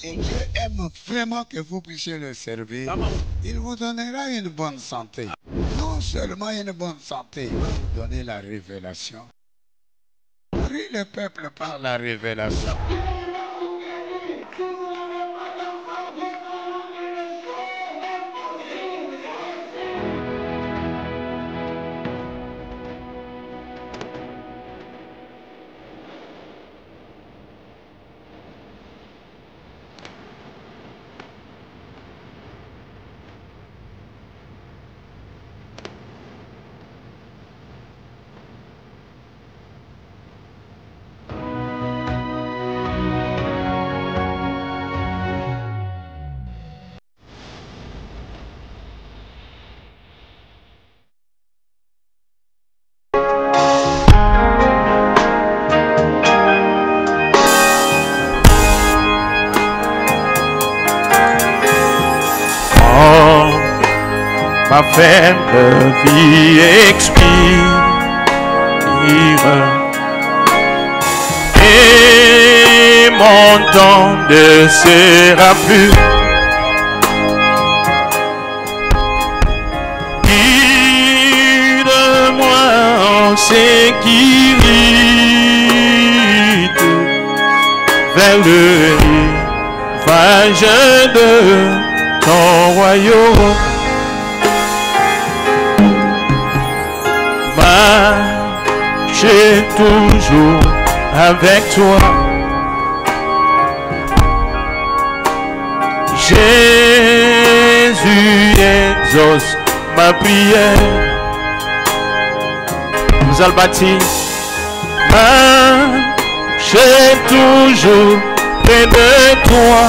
et Dieu aime vraiment que vous puissiez le servir, il vous donnera une bonne santé. Non seulement une bonne santé, il va vous donner la révélation. Prie le peuple par la révélation. Ma faible vie expire et mon temps ne sera plus. Guide-moi en sécurité vers le rivage de ton royaume. Marcher toujours avec toi. Jésus exauce ma prière. Vous allez bâtir. Marcher toujours près de toi.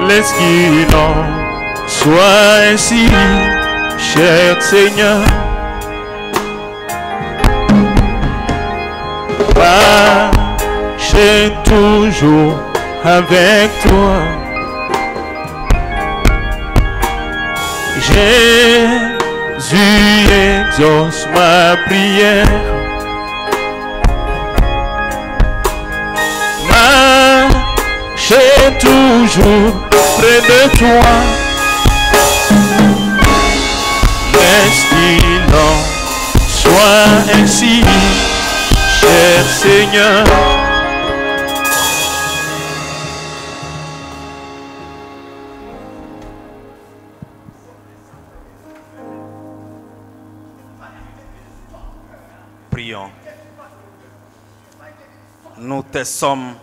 Laisse qu'il en soit ainsi. Cher Seigneur, marcher toujours avec toi. Jésus exauce ma prière. Marcher toujours près de toi. Laisse qu'il en soit ainsi, cher Seigneur. Prions. Nous te sommes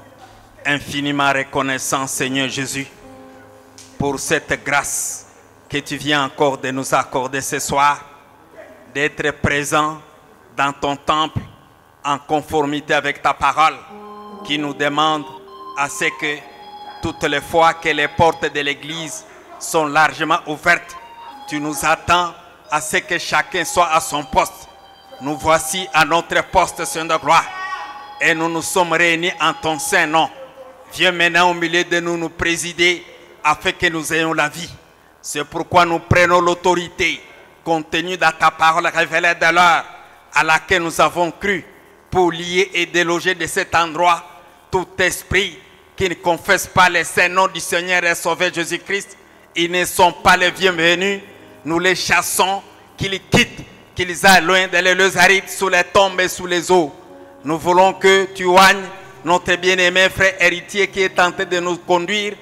infiniment reconnaissants, Seigneur Jésus, pour cette grâce que tu viens encore de nous accorder ce soir, d'être présent dans ton temple en conformité avec ta parole, qui nous demande à ce que toutes les fois que les portes de l'église sont largement ouvertes, tu nous attends à ce que chacun soit à son poste. Nous voici à notre poste, Seigneur de gloire, et nous nous sommes réunis en ton saint nom. Viens maintenant au milieu de nous présider afin que nous ayons la vie. C'est pourquoi nous prenons l'autorité contenue dans ta parole révélée de l'heure à laquelle nous avons cru pour lier et déloger de cet endroit tout esprit qui ne confesse pas le saint nom du Seigneur et Sauveur Jésus-Christ. Ils ne sont pas les bienvenus. Nous les chassons, qu'ils quittent, qu'ils aillent loin de les arides, sous les tombes et sous les eaux. Nous voulons que tu oignes notre bien-aimé frère héritier qui est tenté de nous conduire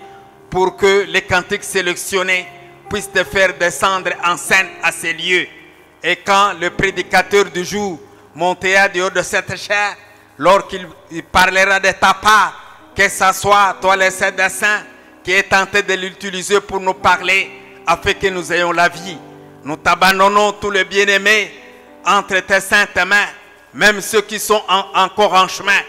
pour que les cantiques sélectionnés puisse te faire descendre en scène à ces lieux. Et quand le prédicateur du jour montera du haut de cette chair, lorsqu'il parlera de ta part, que ce soit toi le Saint des Saints qui est tenté de l'utiliser pour nous parler, afin que nous ayons la vie. Nous t'abandonnons tous les bien-aimés entre tes saintes mains, même ceux qui sont encore en chemin,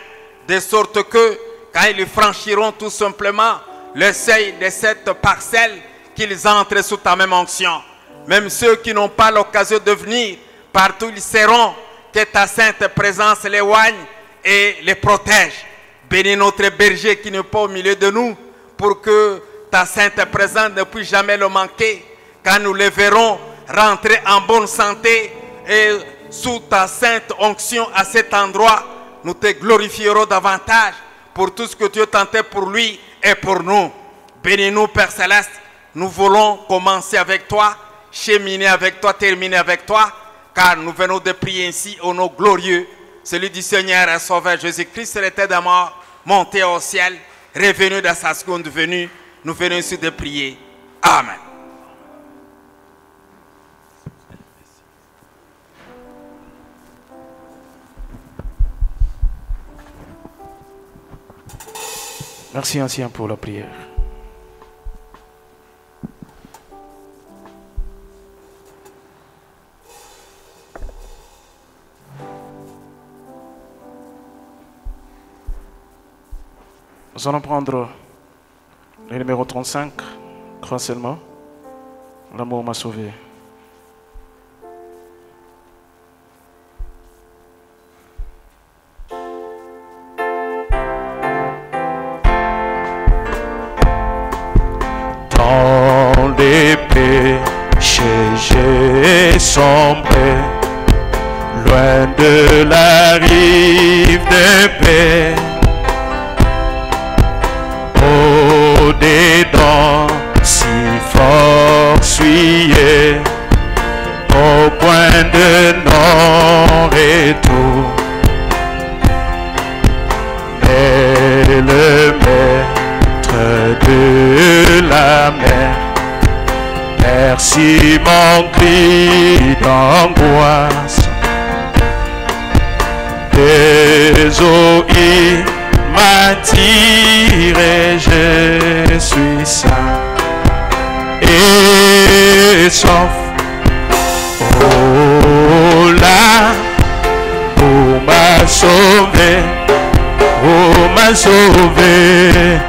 de sorte que quand ils franchiront tout simplement le seuil de cette parcelle, qu'ils entrent sous ta même onction. Même ceux qui n'ont pas l'occasion de venir, partout ils seront, que ta sainte présence les oigne et les protège. Bénis notre berger qui n'est pas au milieu de nous, pour que ta sainte présence ne puisse jamais le manquer. Quand nous les verrons rentrer en bonne santé et sous ta sainte onction à cet endroit, nous te glorifierons davantage pour tout ce que Dieu tentait pour lui et pour nous. Bénis-nous, Père Céleste. Nous voulons commencer avec toi, cheminer avec toi, terminer avec toi, car nous venons de prier ainsi au nom glorieux, celui du Seigneur et Sauveur Jésus-Christ, était de mort, monté au ciel, revenu dans sa seconde venue. Nous venons ici de prier. Amen. Merci ancien pour la prière. Nous allons prendre le numéro 35, crois seulement, l'amour m'a sauvé. Dans les péchés j'ai sombré, loin de la rive de paix. Des dents si fort fuyées au point de non-retour. Mais le maître de la mer perçut mon cri d'angoisse. Des eaux m'a tiré, je suis sain et sauf. Oh là, oh m'a sauvé, oh m'a sauvé.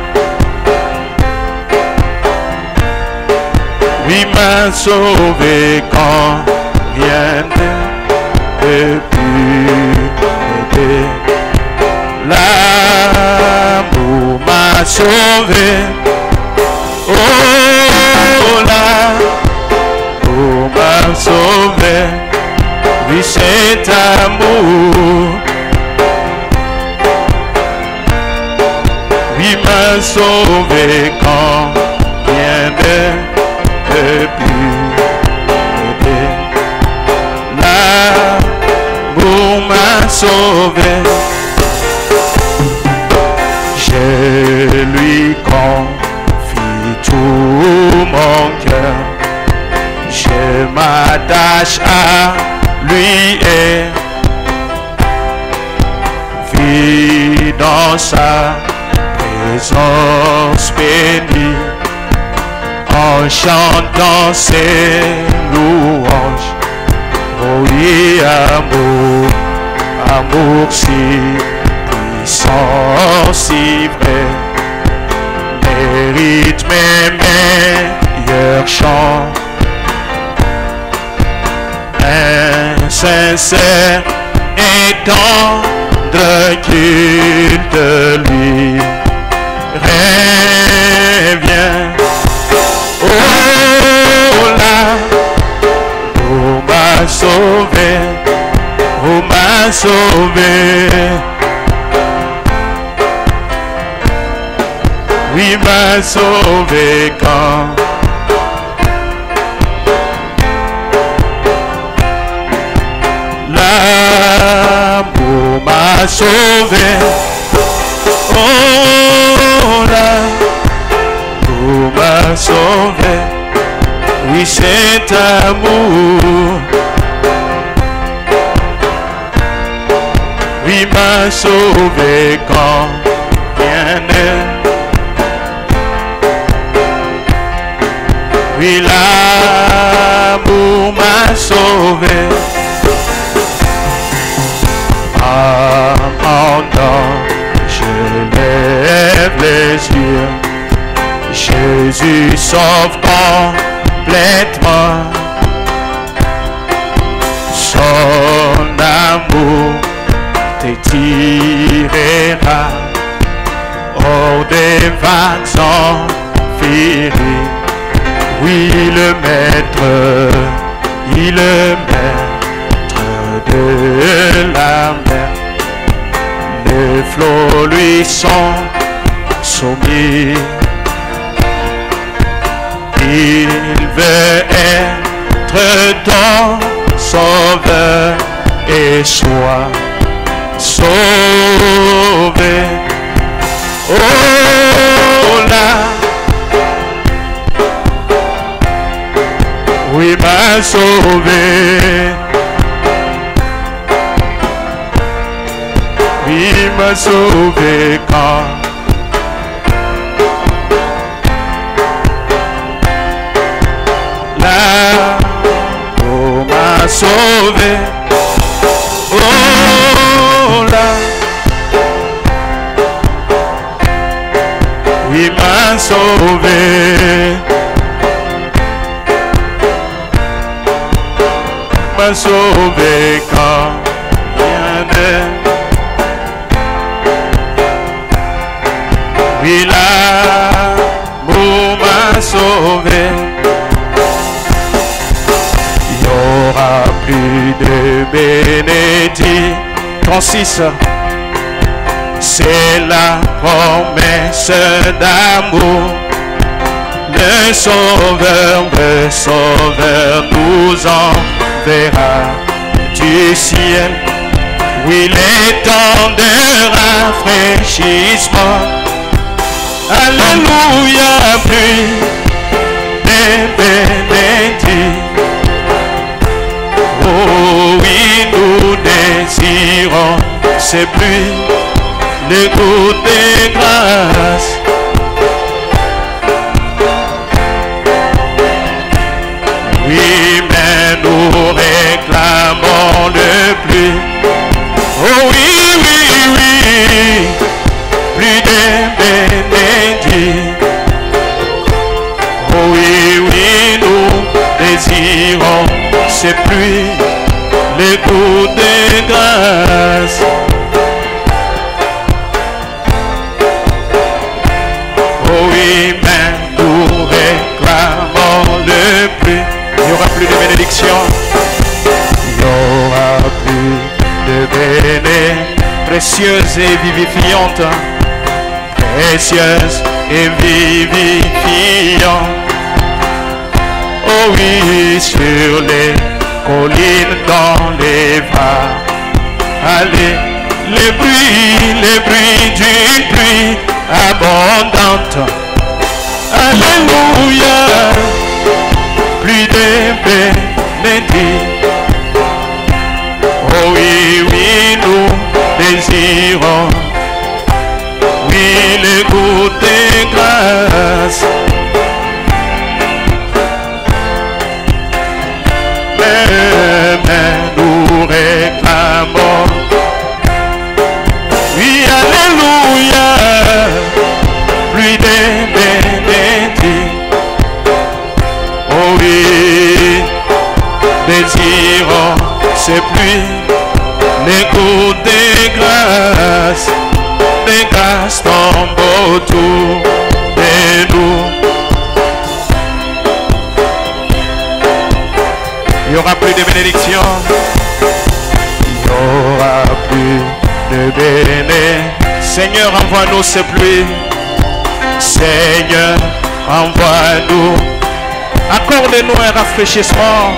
Oui, m'a sauvé quand rien ne put m'aider. L'amour m'a sauvé, oh l'amour m'a sauvé, oui cet amour, oui m'a sauvé quand rien ne put m'aider. L'amour m'a sauvé. Je lui confie tout mon cœur, je m'attache à lui et vis dans sa présence bénie, en chantant ses louanges. Oh oui, amour, amour si puissant, si vrai, mérite mes meilleurs chants. Insincère et tendre culte lui revient. Oh là, oh m'a sauvé, oh m'a sauvé. Oui, m'a sauvé quand l'amour m'a sauvé. Oh l'amour m'a sauvé. Oui, cet amour, oui, m'a sauvé quand rien n'est. Oui, l'amour m'a sauvé. Cependant, je lève les yeux. Jésus sauve complètement. Son amour t'étirera hors des vagues enfuries. Oui, le maître, il le maître de la mer. Les flots lui sont être ton sauveur et sois sauvé. Oh là, oui, m'a sauvé. Il m'a sauvé quand là, oh m'a sauvé, oh là, il m'a sauvé, m'a sauvé quand rien n'est. Oui, l'amour m'a sauvé. Il n'y aura plus de bénédiction. 36. C'est la promesse d'amour. Le Sauveur nous enverra du ciel. Oui, les temps de rafraîchissement. Alléluia, plus des bénédictions. Oh oui, nous désirons, c'est plus le goût des grâces. Oui, mais nous réclamons le plus. Oh oui, oui, oui, plus de bénédictions. Oh oui, oui, nous désirons, c'est plus le goût des grâces. Oh oui, mais nous réclamons le plus. Il n'y aura plus de bénédiction. Il n'y aura plus de bénédiction. Précieuse et vivifiante. Précieuse et vivifiante. Oh oui, sur les collines, dans les vents. Allez, les bruits d'une pluie abondante. Alléluia, plus de bénédictions. Oh oui, oui, nous désirons, oui, le goût des grâces. Mais nous réclamons, oui, alléluia, plus de bénédictions. Oh oui, désirons, c'est plus les goûts des grâces tombent autour de nous. Il n'y aura plus de bénédiction. Il n'y aura plus de bénédiction. Seigneur, envoie-nous ces pluies. Seigneur, envoie-nous. Accorde-nous un rafraîchissement.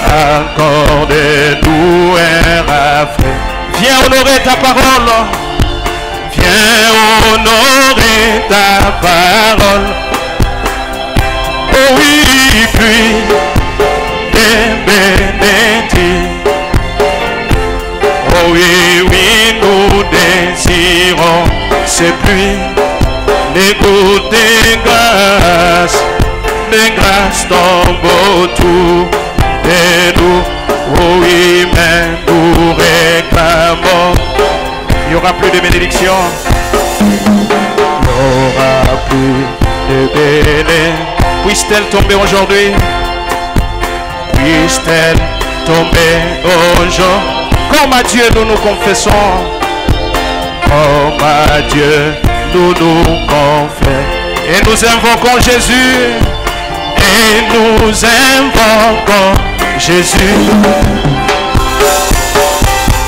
Accorde-nous un rafraîchissement. Viens honorer ta parole. Viens honorer ta parole. Oh oui, puis des bénédictions. Oh oui, oui, nous désirons ces pluies, les goûts des grâces tombent autour de nous. Oh oui, mais nous réclamons. Il n'y aura plus de bénédiction. Il n'y aura plus de bénédiction. Puisse-t-elle tomber aujourd'hui? Puisse-t-elle tomber aujourd'hui? Comme à Dieu nous nous confessons. Comme à Dieu nous nous confessons. Et nous invoquons Jésus. Et nous invoquons Jésus.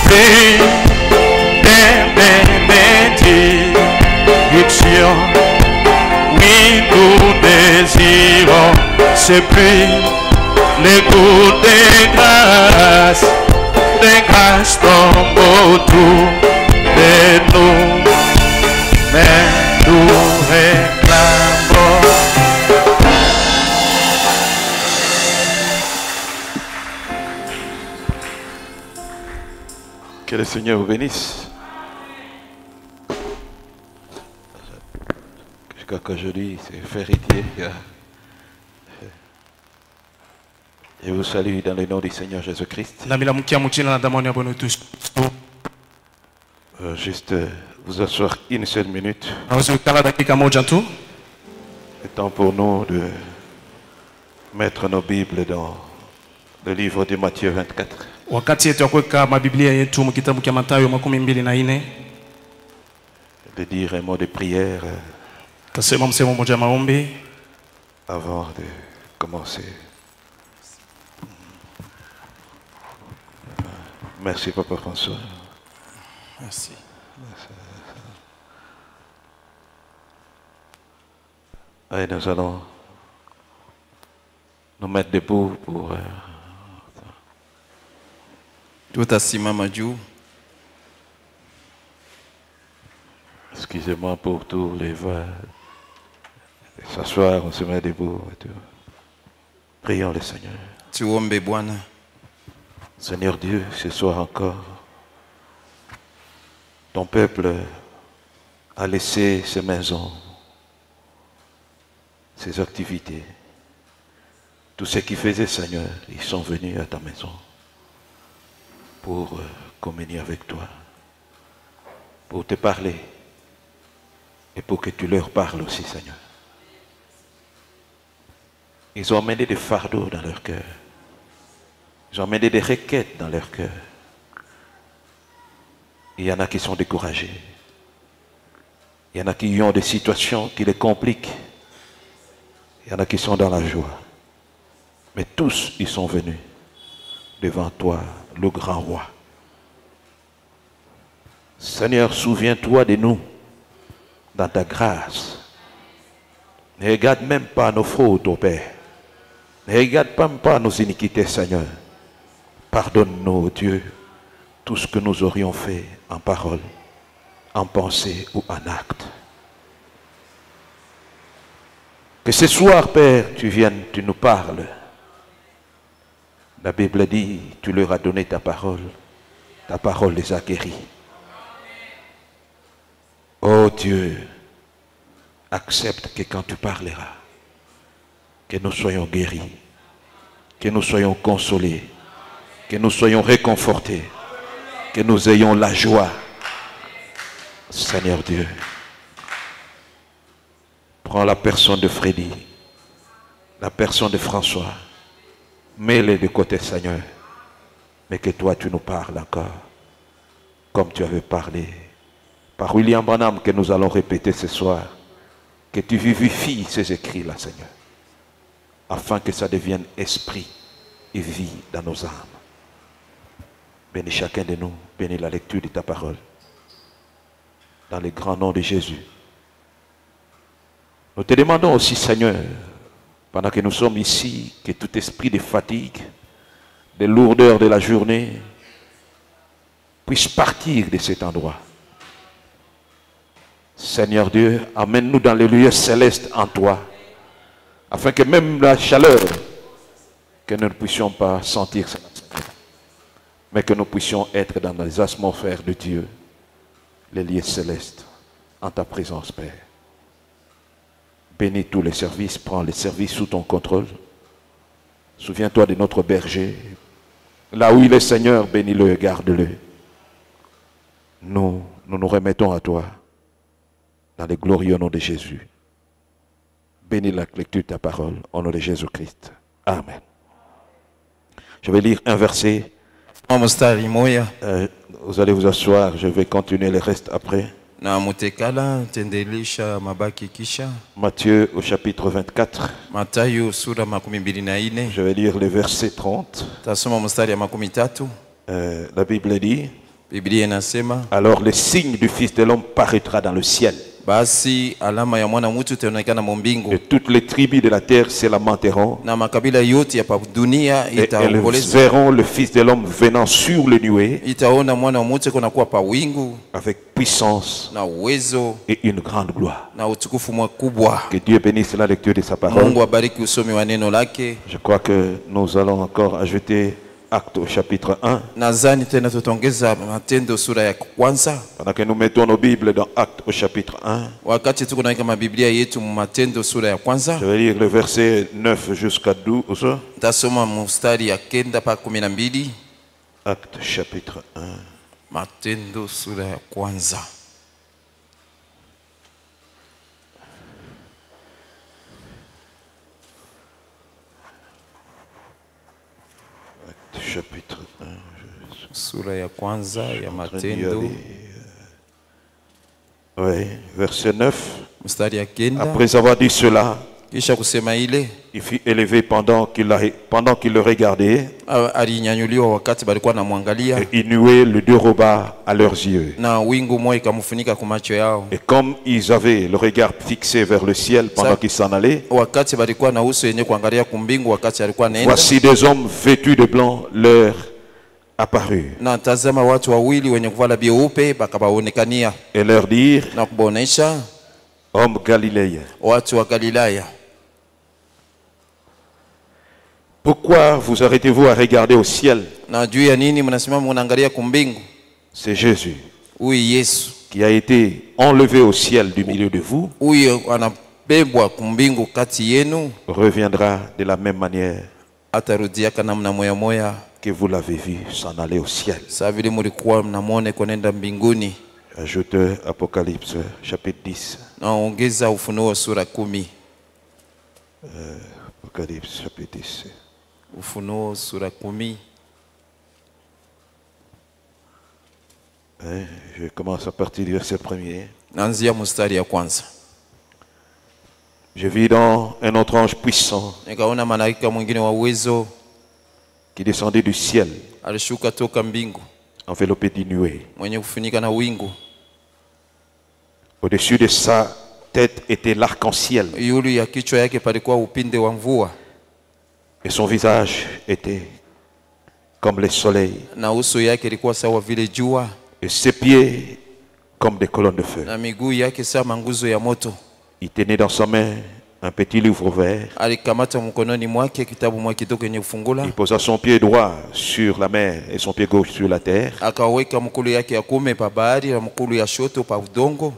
Plus bénédiction. Oui, nous désirons et puis les goûts des grâces tombent autour de nous, mais nous réclamons. Que le Seigneur vous bénisse. Qu'aujourd'hui, c'est férié. Je vous salue dans le nom du Seigneur Jésus-Christ. Juste vous asseoir une seule minute. C'est temps pour nous de mettre nos Bibles dans le livre de Matthieu 24. De dire un mot de prière avant de commencer. Merci Papa François. Merci. Et nous allons nous mettre debout pour... Tout asimama juu. Excusez-moi pour tous les voix. S'asseoir, on se met debout et tout. Prions le Seigneur. Tuombe Bwana. Seigneur Dieu, ce soir encore, ton peuple a laissé ses maisons, ses activités. Tout ce qui faisait, Seigneur, ils sont venus à ta maison pour communier avec toi, pour te parler et pour que tu leur parles aussi, Seigneur. Ils ont emmené des fardeaux dans leur cœur. Ils ont emmené des requêtes dans leur cœur. Il y en a qui sont découragés. Il y en a qui ont des situations qui les compliquent. Il y en a qui sont dans la joie. Mais tous, ils sont venus devant toi, le grand roi. Seigneur, souviens-toi de nous dans ta grâce. Ne regarde même pas nos fautes, ô Père. Ne regarde même pas nos iniquités, Seigneur. Pardonne-nous, Dieu, tout ce que nous aurions fait en parole, en pensée ou en acte. Que ce soir, Père, tu viennes, tu nous parles. La Bible dit, tu leur as donné ta parole les a guéris. Oh Dieu, accepte que quand tu parleras, que nous soyons guéris, que nous soyons consolés, que nous soyons réconfortés, que nous ayons la joie. Seigneur Dieu, prends la personne de Freddy, la personne de François, mets-les de côté, Seigneur, mais que toi tu nous parles encore, comme tu avais parlé par William Branham, que nous allons répéter ce soir, que tu vivifies ces écrits-là, Seigneur, afin que ça devienne esprit et vie dans nos âmes. Bénis chacun de nous, bénis la lecture de ta parole, dans le grand nom de Jésus. Nous te demandons aussi, Seigneur, pendant que nous sommes ici, que tout esprit de fatigue, de lourdeur de la journée, puisse partir de cet endroit. Seigneur Dieu, amène-nous dans les lieux célestes en toi, afin que même la chaleur, que nous ne puissions pas sentir, mais que nous puissions être dans les atmosphères de Dieu, les lieux célestes, en ta présence, Père. Bénis tous les services, prends les services sous ton contrôle. Souviens-toi de notre berger. Là où il est, Seigneur, bénis-le et garde-le. Nous nous remettons à toi, dans le glorieux nom de Jésus. Bénis la lecture de ta parole, au nom de Jésus-Christ. Amen. Je vais lire un verset. Vous allez vous asseoir, je vais continuer le reste après. Matthieu au chapitre 24. Je vais lire le verset 30. La Bible dit, alors le signe du Fils de l'homme paraîtra dans le ciel. basi alama ya mwana mtu itaonekana mbingu, et toutes les tribus de la terre se lamenteront, na makabila yote ya dunia et elles itaomboleza, verront le Fils de l'homme venant sur le nuée itaona mwana mtu kuna kuwa pa wingu avec puissance na uwezo et une grande gloire. na utukufu mkubwa. Que Dieu bénisse la lecture de sa parole. Mungu abariki usomi wa neno lake. Je crois que nous allons encore ajouter Actes au chapitre 1. Nadhani tena tutaongeza Matendo sura ya kwanza. Pendant que nous mettons nos Bibles dans Actes au chapitre 1, Wakati tuko na kama Biblia yetu Matendo sura ya kwanza, je vais lire le verset 9 jusqu'à 12. tasoma mstari ya 9 pa 12. Actes chapitre 1. Matendo sura ya kwanza. Chapitre 1. Sura ya kwanza ya Matendo. Oui, verset 9. Mstari ya 9. Après avoir dit cela, Kisha kusema ile, il fut élevé pendant qu'il le regardait, alinyanyuliwa wakati balikuwa namwangalia, et une nuée le déroba à leurs yeux. na wingu moja ikamfunika kwa macho yao. Et comme ils avaient le regard fixé vers le ciel pendant qu'ils s'en allaient, Wakati balikuwa na uso yenye kuangalia kumbingu wakati alikuwa naenda, voici des hommes vêtus de blanc leur apparus na tazama watu wawili wenye kuvala byeupe bakabaonekania et leur dirent, na kubonesha, hommes galiléens, watu wa Galilaya, pourquoi vous arrêtez-vous à regarder au ciel? na juu ya nini mnasimama mnaangalia kumbingu? C'est Jésus Huyu Yesu, qui a été enlevé au ciel du milieu de vous, huyu anabebwa kumbingu kati yenu, reviendra de la même manière atarudiaka namna moya moya que vous l'avez vu s'en aller au ciel. saa vile mulikuwa mnamwone kwenda mbinguni. Ajoute Apocalypse chapitre 10. Naongeza Ufunuo sura 10. Apocalypse chapitre 10. Ufunuo sura 10. Je commence à partir du verset 1er. Naanzia mstari ya kwanza. Je vis dans un autre ange puissant Nikaona malaika mwingine wa uwezo qui descendait du ciel, alishuka toka mbingu, enveloppé d'une nuée. mwenye kufunika na wingu. Au-dessus de sa tête était l'arc-en-ciel, Yulu ya kichwa yake palikuwa upinde wa mvua, et son visage était comme le soleil, na uso yake ilikuwa sawa vile jua, et ses pieds comme des colonnes de feu. na miguu yake sawa nguzo ya moto. Il tenait dans sa main un petit livre ouvert. Alikamata mkononi mwake kitabu mwa kidogo yenye kufungula, Il posa son pied droit sur la mer et son pied gauche sur la terre. akaweka mkulu yake ya kume pa bahari na mkulu ya shoto pa udongo,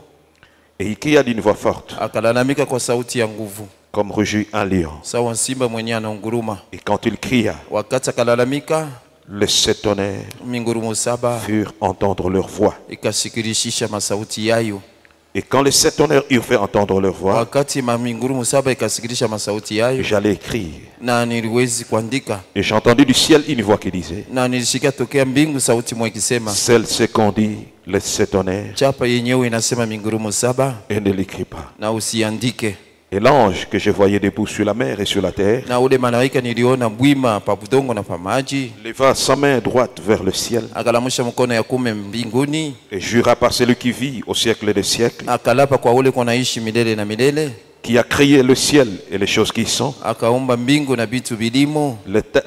Et il cria d'une voix forte, akalalamika kwa sauti ya nguvu, comme rugit un lion. sawa simba mwenye anaunguruma. Et quand il cria, Wakati akalalamika, les 7 tonnerres mingurumo saba furent entendre leur voix. ikasikirishisha masauti yayo. Et quand les 7 tonnerres eurent fait entendre leur voix, Wakati mingurumo saba ikasikirisha masauti yayo, j'allais écrire. na niliwezi kuandika, Et j'ai entendu du ciel une voix qui disait, na nilisikia tokea mbingu sauti moja ikisema, celle-ci qu'on dit les 7 tonnerres, chapa yenyewe inasema mingurumo saba et ne l'écris pas. na usiandike. Et l'ange que je voyais debout sur la mer et sur la terre, Na ule malaika niliona bwima pa budongo na pa maji, leva sa main droite vers le ciel akalamusha mkono ya kume mbinguni, et jura par celui qui vit au siècle des siècles, akalapa kwa ule kunaishi milele na milele, qui a créé le ciel et les choses qui y sont, akaumba mbingu na bitu bilimo,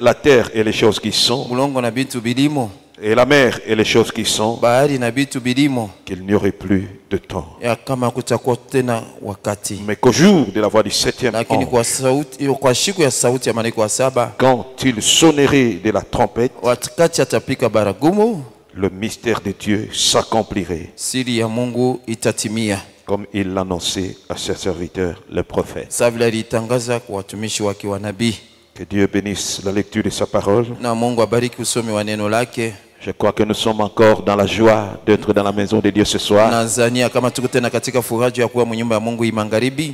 la terre et les choses qui y sont, mulongo na bitu bilimo, et la mer et les choses qui y sont, bahari na bitu bilimo, qu'il n'y aurait plus de temps. ya kama kutakuwa tena wakati. Mais qu'au jour de la voix du 7e Lakini kwa ange, sauti, kwa siku ya sauti ya malaika wa saba, quand il sonnerait de la trompette, wakati atapika baragumu, le mystère de Dieu s'accomplirait, siri ya Mungu itatimia, comme il l'annonçait à ses serviteurs, les prophètes. sawa vile alitangaza kwa watumishi wake wa nabii. Que Dieu bénisse la lecture de sa parole. Na Mungu abariki usomi wa neno lake. Je crois que nous sommes encore dans la joie d'être dans la maison de Dieu ce soir. Nazania kama tuko tena katika furaha ya kuwa mnyumba ya Mungu hii magharibi.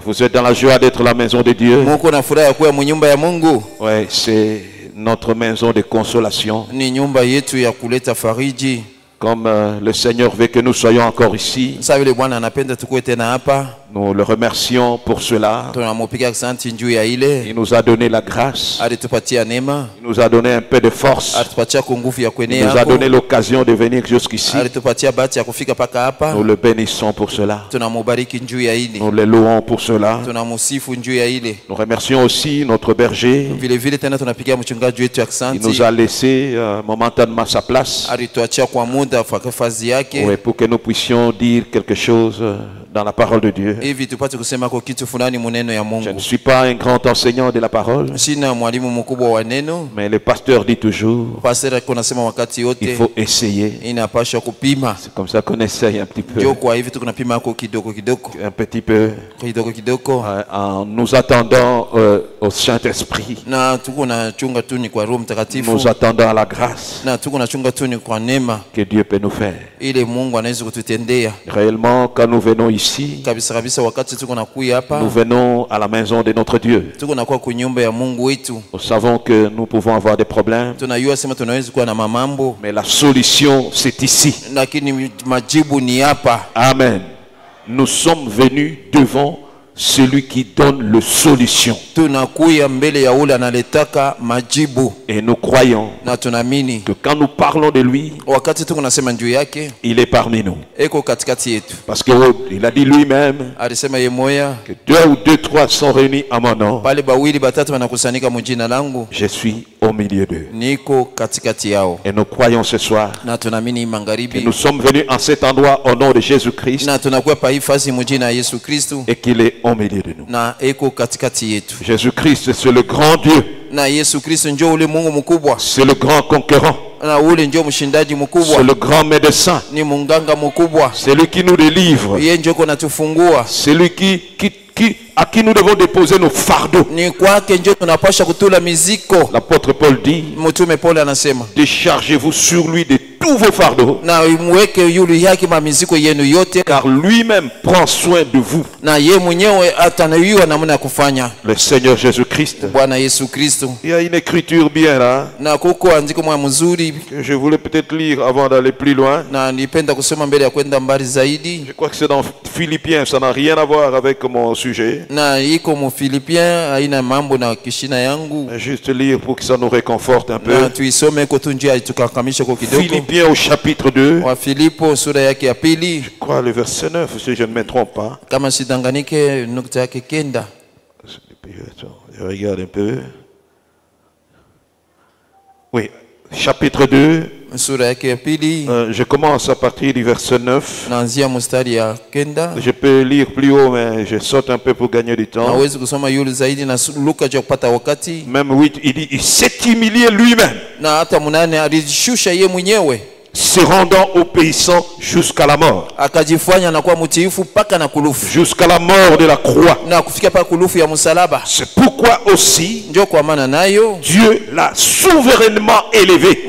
Vous êtes dans la joie d'être la maison de Dieu. Mungu na furaha ya kuwa mnyumba ya Mungu. Ouais, c'est notre maison de consolation. Ni nyumba yetu ya kuleta fariji. Comme le Seigneur veut que nous soyons encore ici, Sasa vile Bwana anapenda tukue tena hapa. Nous le remercions pour cela. Il nous a donné la grâce. Il nous a donné un peu de force. Il nous a donné l'occasion de venir jusqu'ici. Nous le bénissons pour cela. Nous le louons pour cela. Nous remercions aussi notre berger. Il nous a laissé momentanément sa place. Oui, pour que nous puissions dire quelque chose dans la parole de Dieu. Je ne suis pas un grand enseignant de la parole, mais le pasteur dit toujours il faut essayer. C'est comme ça qu'on essaye un petit peu. Un petit peu. En nous attendant au Saint-Esprit. Nous attendons à la grâce que Dieu peut nous faire. Réellement, quand nous venons ici, nous venons à la maison de notre Dieu. Nous savons que nous pouvons avoir des problèmes, mais la solution c'est ici. Amen. Nous sommes venus devant celui qui donne la solution. Et nous croyons que quand nous parlons de lui, il est parmi nous. Parce qu'il a dit lui-même que 2 ou 2, 3 sont réunis à mon nom, je suis au milieu d'eux. Et nous croyons ce soir que nous sommes venus en cet endroit au nom de Jésus-Christ et qu'il est au milieu de nous. Jésus-Christ, c'est le grand Dieu. C'est le grand conquérant. C'est le grand médecin. C'est lui qui nous délivre. C'est lui à qui nous devons déposer nos fardeaux. L'apôtre Paul dit, déchargez-vous sur lui de tous vos fardeaux, car lui-même prend soin de vous. Le Seigneur Jésus-Christ. Il y a une écriture bien là que je voulais peut-être lire avant d'aller plus loin. Je crois que c'est dans Philippiens, ça n'a rien à voir avec mon sujet. Juste lire pour que ça nous réconforte un peu. Philippiens au chapitre 2. Je crois le verset 9 si je ne me trompe pas. Je regarde un peu. Oui, chapitre 2. Je commence à partir du verset 9. Je peux lire plus haut, mais je saute un peu pour gagner du temps. Même 8, il dit, il s'est humilié lui-même, se rendant obéissant jusqu'à la mort. Jusqu'à la mort de la croix. C'est pourquoi aussi Dieu l'a souverainement élevé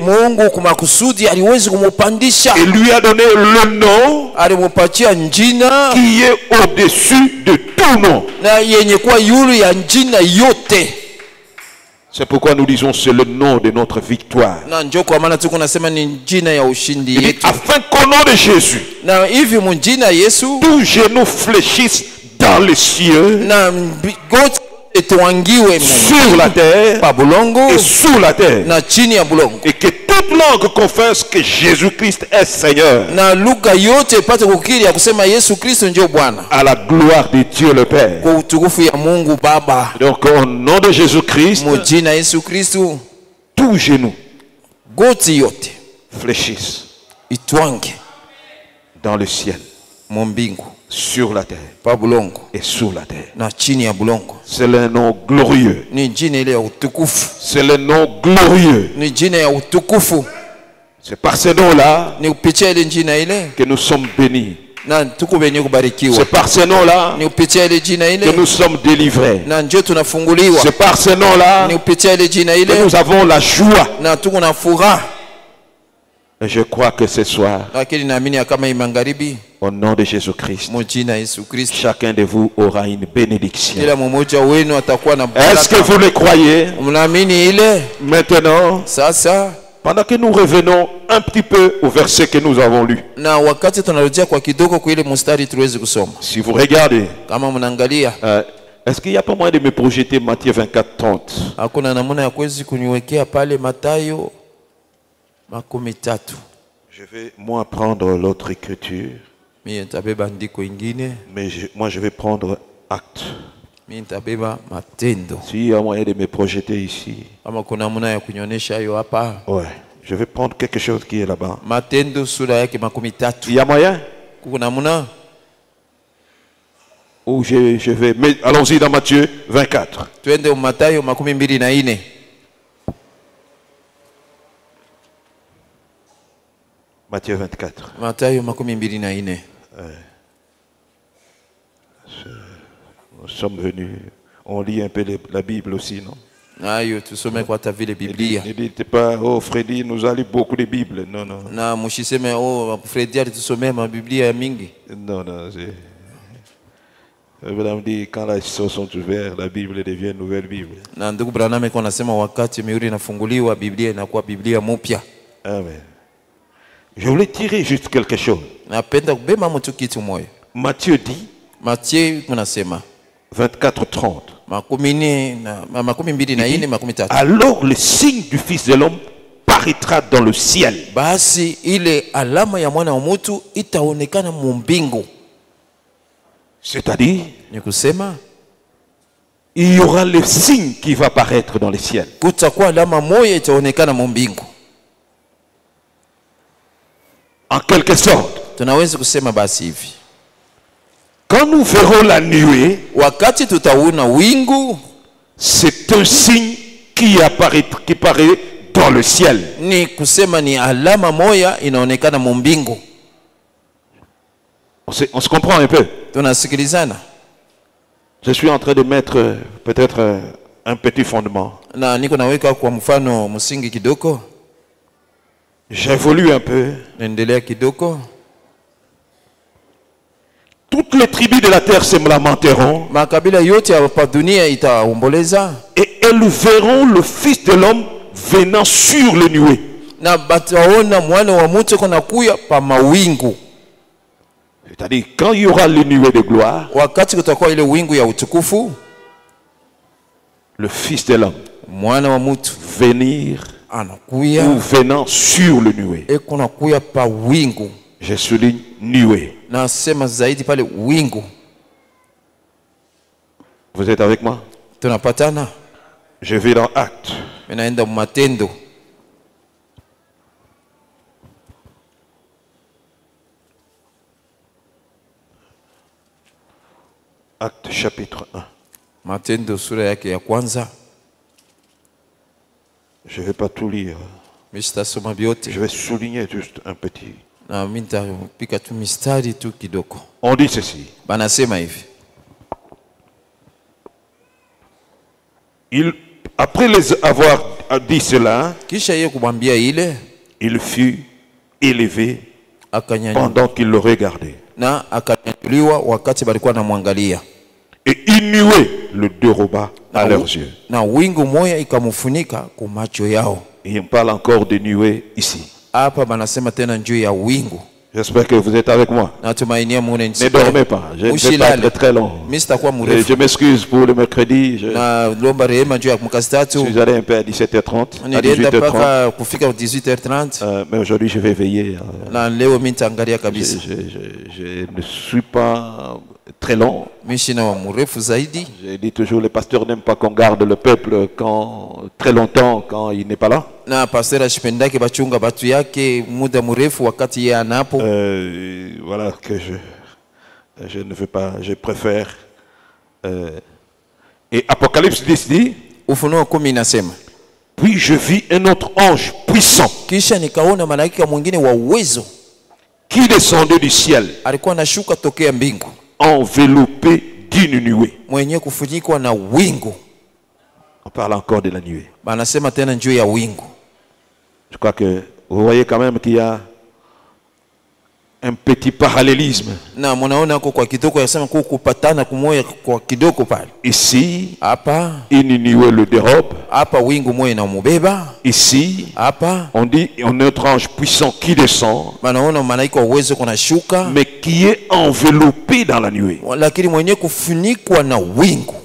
et lui a donné le nom qui est au-dessus de tout nom. C'est pourquoi nous disons c'est le nom de notre victoire. Il dit, afin qu'au nom de Jésus, tous genoux fléchissent dans les cieux, sur la terre et sous la terre, et que toute langue confesse que Jésus-Christ est Seigneur, à la gloire de Dieu le Père. Donc au nom de Jésus-Christ, tous genoux fléchissent dans le ciel, sur la terre et sous la terre. C'est le nom glorieux. C'est le nom glorieux. C'est par ce nom-là que nous sommes bénis. C'est par ce nom-là que nous sommes délivrés. C'est par ce nom-là que nous avons la joie. Et je crois que ce soir, au nom de Jésus-Christ, chacun de vous aura une bénédiction. Est-ce que vous le croyez? Maintenant, Pendant que nous revenons un petit peu au verset que nous avons lu. Na wakati tunarudia kwa kidogo kwa ile mstari tuweze kusoma. Si vous regardez, Kama mnaangalia, est-ce qu'il n'y a pas moyen de me projeter Matthieu 24:30? hakuna namna ya kuwezi kuniwekea pale Mathayo 13. Je vais moi prendre l'autre écriture, Mimi nitabeba andiko ingine, mais moi je vais prendre Actes. mimi nitabeba Matendo. S'il y a moyen de me projeter ici. Kama kuna namna ya kunyonyesha hiyo hapa. Ouais, je vais prendre quelque chose qui est là-bas. Matendo sura yake 13. Il y a moyen? Kuna namna? Où je vais. Mais allons-y dans Matthieu 24. Twende Mathayo 24. Matthieu 24. Mathayo 24. Nous sommes venus. On lit un peu la Bible aussi, non? Nayo tusome kwa hata vile Biblia. Ne dites pas, oh Freddy, nous a lu beaucoup de Bibles. Non, non. Na mushiseme oh Freddy alitusomea mabiblia ya mingi. Non, non. Madame dit, quand les choses sont ouvertes, la Bible devient une nouvelle Bible. Na ndugu Branham kwa nasema wakati mihuri inafunguliwa Biblia inakuwa Biblia mpya. Amen. Je voulais tirer juste quelque chose. Napenda kubeba mtu kitu moyo. Matthieu dit, Matthieu kunasema 24:30. Alors le signe du Fils de l'homme paraîtra dans le ciel. Basi ile alama ya mwana wa mtu itaonekana mbingu. C'est-à-dire, ni kusema il y aura le signe qui va paraître dans le ciel. Kutakuwa alama moja itaonekana mbingu. En quelque sorte, tunaweza kusema basi hivi. Quand nous verrons la nuée, wakati tutaona wingu, c'est un signe qui paraît dans le ciel. Ni kusema ni alama moja inaonekana mbingu. On se comprend un peu. Tunasikilizana. Je suis en train de mettre peut-être un petit fondement. Na niko naweka kwa mfano msingi kidogo. J'évolue un peu. Naendelea kidogo. Toutes les tribus de la terre se lamenteront. Makabila yote hapa dunia itaomboleza. Et elles verront le Fils de l'homme venant sur le nuée. Na bataona mwana wa mtu kuna kuya pa mawingu. C'est-à-dire quand il y aura le nuée de gloire, wakati kutakuwa ile wingu ya utukufu, le Fils de l'homme mwana wa mtu venir anakuya ou venant sur le nuée. Et kuna kuya pa wingu. Je souligne nuée. Na sema zaidi pale wingu. Vous êtes avec moi? Tunapatana? Je vais dans Actes. Naenda Matendo. Actes chapitre 1. Matendo sura yake ya kwanza. Je ne vais pas tout lire. Je vais souligner juste un petit. On dit ceci. Après les avoir dit cela, il fut élevé pendant qu'il le regardait. Et une nuée le déroba à leurs yeux. Et il parle encore de nuée ici. J'espère que vous êtes avec moi. Ne dormez pas. Je ne vais pas être très long. Je m'excuse pour le mercredi. Je suis allé un peu à 17h30, à 18h30. Mais aujourd'hui, je vais veiller. Je ne suis pas très long. J'ai dit toujours, les pasteurs n'aiment pas qu'on garde le peuple très longtemps quand il n'est pas là. Voilà que je ne veux pas, je préfère. Et Apocalypse 10 dit, puis je vis un autre ange puissant qui descendait du ciel, enveloppé d'une nuée. On parle encore de la nuée. Je crois que vous voyez quand même qu'il y a un petit parallélisme. Na munaona kwa kidogo yasema kupatana kumoya kwa kidogo pale. Ici, Hapa une nuée le dérobe. hapa wingu moya na mubeba. Ici, Hapa on dit un autre ange puissant qui descend, manaona malaika uwezo kuna shuka, mais qui est enveloppé dans la nuée. lakini mwenye kufunikwa na wingu.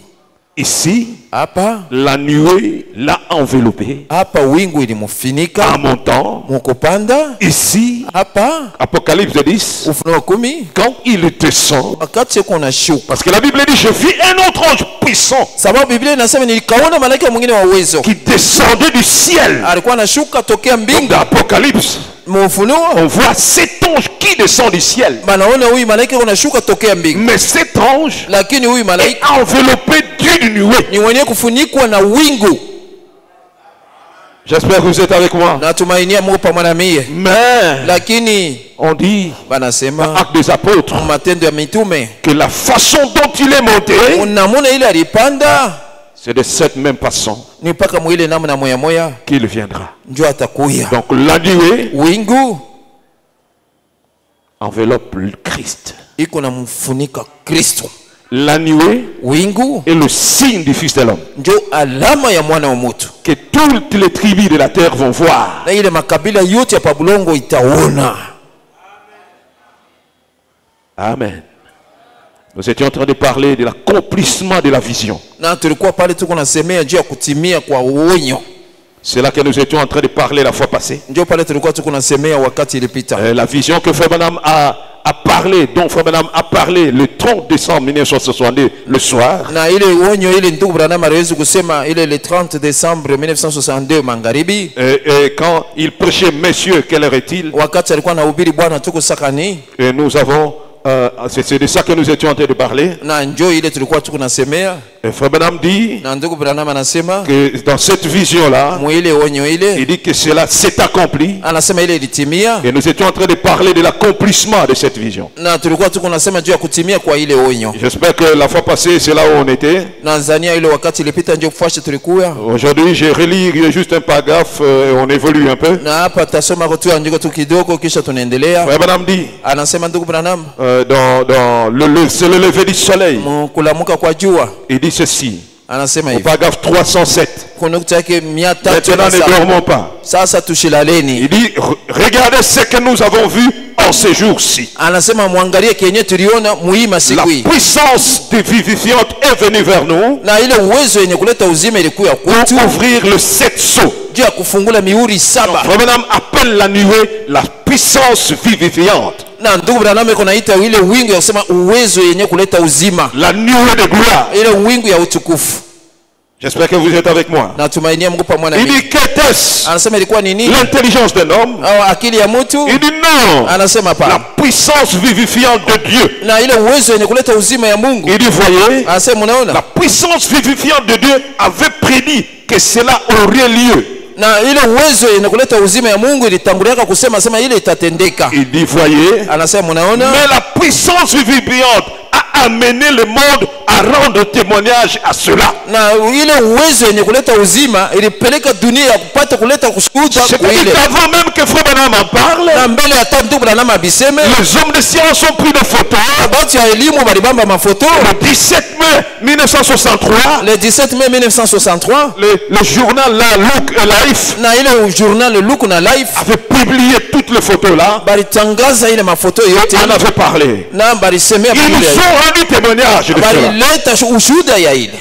Ici, Hapa la nuée l'a enveloppé hapa wingu en ilimufinika montant. mukupanda. Ici, Hapa Apocalypse 10, Ufunuo 10 quand il descend, wakati kuna shuka, parce que la Bible dit, je vis un autre ange puissant sababu Biblia inasema nilikaona malaika mwingine wa uwezo qui descendait du ciel. alikuwa anashuka tokea Donc, mbingu. dans Apocalypse, Mufunuo on voit cet ange qui descend du ciel. banaona huyu malaika unashuka tokea mbingu, Mais cet ange lakini huyu est malaika enveloppé d'une nuée. ni mwenye kufunikwa na wingu. J'espère que vous êtes avec moi. Natumainia Mungu pamoja na mie, Mais lakini on dit, banasema Actes des Apôtres, Matendo ya Mitume que la façon dont il est monté, unamuna ile alipanda c'est de cette même façon ni mpaka mwile namna moya moya qu'il viendra. njo atakuya. Donc la nuée Wingu enveloppe le Christ. iko na mfunika Kristo. La nuée Wingu est le signe du Fils de l'homme, njo alama ya mwana wa mutu, que toutes les tribus de la terre vont voir. na ile makabila yote ya pabulongo itaona. Amen. Nous étions en train de parler de l'accomplissement de la vision. Na tulikuwa pale tuko nasemea juu ya kutimia kwa uonyo, C'est là que nous étions en train de parler la fois passée. njo pale tulikuwa tuko nasemea wakati ilipita. La vision que Frère Branham a parlé, dont Frère Branham a parlé le 30 décembre 1962, le soir. Na ile uonyo ile ndugu Branham aliweza kusema ile le 30 décembre 1962 magharibi, Et quand il prêchait, messieurs, quelle heure est-il? wakati alikuwa anahubiri Bwana tuko sakani, Et nous avons, c'est de ça que nous étions en train de parler. na njo ile tulikuwa tuko nasemea. Et Frère Branham dit Na ndugu Branham anasema que dans cette vision-là, mwile onyo il ile dit que cela s'est accompli. anasema ile ilitimia, Et nous étions en train de parler de l'accomplissement de cette vision. na tulikuwa tuko nasema juu ya kutimia kwa ile onyo. J'espère que la fois passée, c'est là où on était. Tanzania ile wakati ilipita ndio kufuashi tulikuwa. Aujourd'hui, je relis juste un paragraphe et on évolue un peu. Na hapa tasoma kwa tu andiko tu kidogo kisha tunaendelea. Frère Branham dit, Anasema ndugu Branham c'est le lever du soleil. kulamuka kwa jua, Il dit ceci, anasema au hivi paragraphe 307. kwa nukta yake Maintenant, ne 307. dormons pas. Sasa tushilaleni. Il dit, regardez ce que nous avons vu en ces jours-ci. Anasema muangalie kenye tuliona muima La siku hii, puissance vivifiante est venue vers nous na ile uwezo yenye kuleta uzima ilikuwa kwetu pour ouvrir le 7 sceaux. juu ya kufungula mihuri 7. Frère Branham appelle la nuée la puissance vivifiante. Na ndugu Branham iko naita ile wingu ya kusema uwezo yenye kuleta uzima, La nuée de gloire. ile wingu ya utukufu. J'espère que vous êtes avec moi. Natumainia Mungu pamoja na Il mimi. dit, qu'était-ce? Anasema ilikuwa ni nini? L'intelligence d'un homme? Au akili ya mtu? Il dit non. Anasema La pa. puissance vivifiante de Dieu. Na ile uwezo yenye kuleta uzima ya Mungu. Il dit, voyez, Anasema la unaona? puissance vivifiante de Dieu avait prédit que cela aurait lieu. Na ile uwezo yenye kuleta uzima ya Mungu ilitangulia kusema sema ile itatendeka. Il dit, voyez, Anasema unaona? mais la puissance vivifiante a amené le monde à rendre témoignage à cela. Na ile uwezo yenye kuleta uzima ilipeleka dunia ya kupata kuleta kushuhuda C'est kwa ile. avant même que Frère Branham en parle, Na mbele ya tatu Branham abiseme, les hommes de science ont pris des photos. batu ya elimu balibamba mafoto. Le 17 mai 1963, Le 17 mai 1963, le journal La Look Life na ile journal Look na Life avait publié toutes les photos là. balitangaza ile mafoto yote On avait parlé. na balisemea Ils nous ont rendu témoignage de cela. balileta ushuhuda ya ile.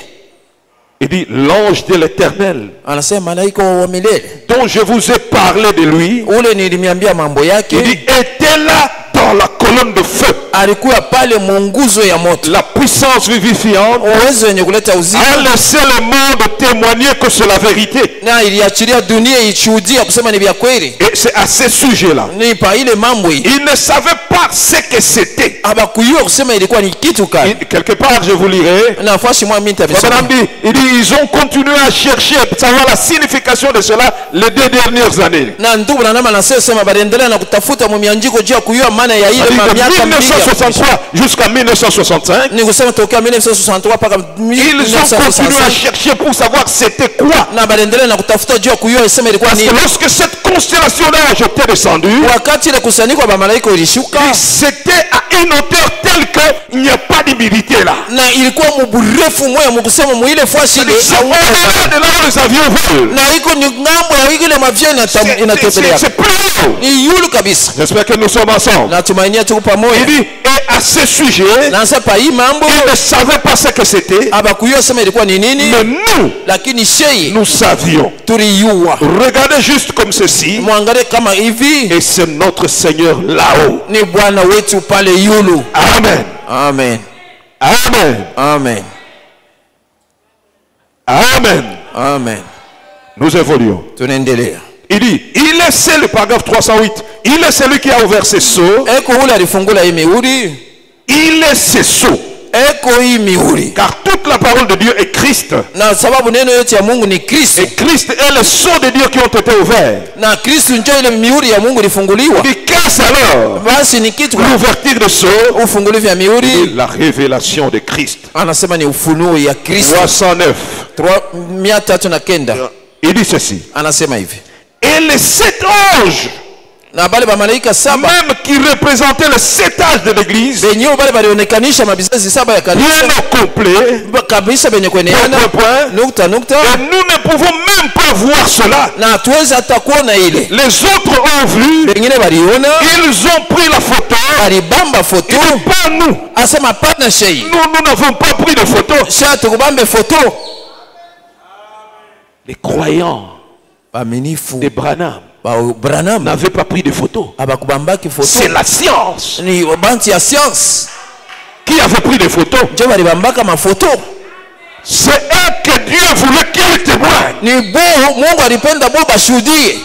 Il dit l'ange de l'Éternel, Anasema malaika wa milele dont je vous ai parlé de lui, ule nilimiambia mambo il yake, dit était là dans la colonne de feu. alikuwa pale munguzo ya moto. La puissance vivifiante Uwezo yenye kuleta uzima a laissé le monde témoigner que c'est la vérité. na iliachilia dunia ishuhudia kusema ni vya kweli. Et c'est à ce sujet-là. Ni pa ile mambo hii Ils ne savaient pas ce que c'était. abakuyua kusema ilikuwa ni kitu kali. Quelque part, je vous lirai. Nafasi mwa mimi Abraham nitabisoma. dit, il dit, ils ont continué à chercher, savoir la signification de cela les 2 dernières années. Na ndugu Branham anasema baliendelea na kutafuta mu mianjiko juu ya kuyua maana ya ile Il ma miaka 1963 jusqu'à 1965. Ni kusema tokea 1963 mpaka Ils ont continué à chercher pour savoir c'était quoi. Na balendelea na kutafuta jua kujua isema ilikuwa Parce nini. que lorsque cette constellation d'anges était descendue, Wakati ile kusanyiko ba malaika ilishuka, c'était à une hauteur telle que il n'y a pas d'humidité là. na ilikuwa mburefu moya mkusema muile fasi ile C'est au-delà de là où les avions volent. na iko ni ngambo ya ile mavia inatembelea. C'est plus haut. Ni yulu kabisa. J'espère que nous sommes ensemble. Na tumainia tuko pamoja. Il dit, et à ce sujet, Na sasa hii mambo ils ne savaient pas ce que c'était, abakuyua sema ilikuwa ni nini, mais nous, lakini shei nous savions. tuliyua. Regardez juste comme ceci, Muangalie kama hivi, et c'est notre Seigneur là-haut. ni Bwana wetu pale yulu. Amen. Amen. Amen. Amen. Amen. Amen. Nous évoluons. Tunaendelea. Il dit, il est celui, paragraphe 308, il est celui qui a ouvert ses sceaux, Eko ule alifungula hii mihuri, il est ses sceaux, eko hii mihuri. car toute la parole de Dieu est Christ, Na sababu neno yote ya Mungu ni Kristo. et Christ est le sceau de Dieu qui ont été ouverts. Na Kristo ndio ile mihuri ya Mungu ilifunguliwa. Et qu'est-ce alors? Basi ni kitu L'ouverture de sceaux, ufungulivu ya et mihuri, la révélation de Christ. anasema ni ufunuo ya Kristo. 309. 309 Il dit ceci. anasema hivi. Et les 7 anges, Na bale ba malaika saba même qui représentaient le 7 âges de l'église, benyewe bale balionekanisha mabizazi saba ya kanisa bien au complet, kabisa benye kueneana nukta et nous ne pouvons même pas voir cela. na hatuwezi hata kuona ile. Les autres ont vu, Bengine baliona, ils ont pris la photo, balibamba foto, et pas nous. asema pana shei Nous n'avons pas pris de photo. sha tukubambe foto. Les croyants Baminifu de Branham ba Branham n'avaient pas pris de photo. abakubambaki foto, C'est la science ni banti ya science qui avait pris des photos. njo balibambaka mafoto. C'est eux que Dieu voulait qu'ils témoignent. Ni bo Mungu alipenda bo bashuhudie.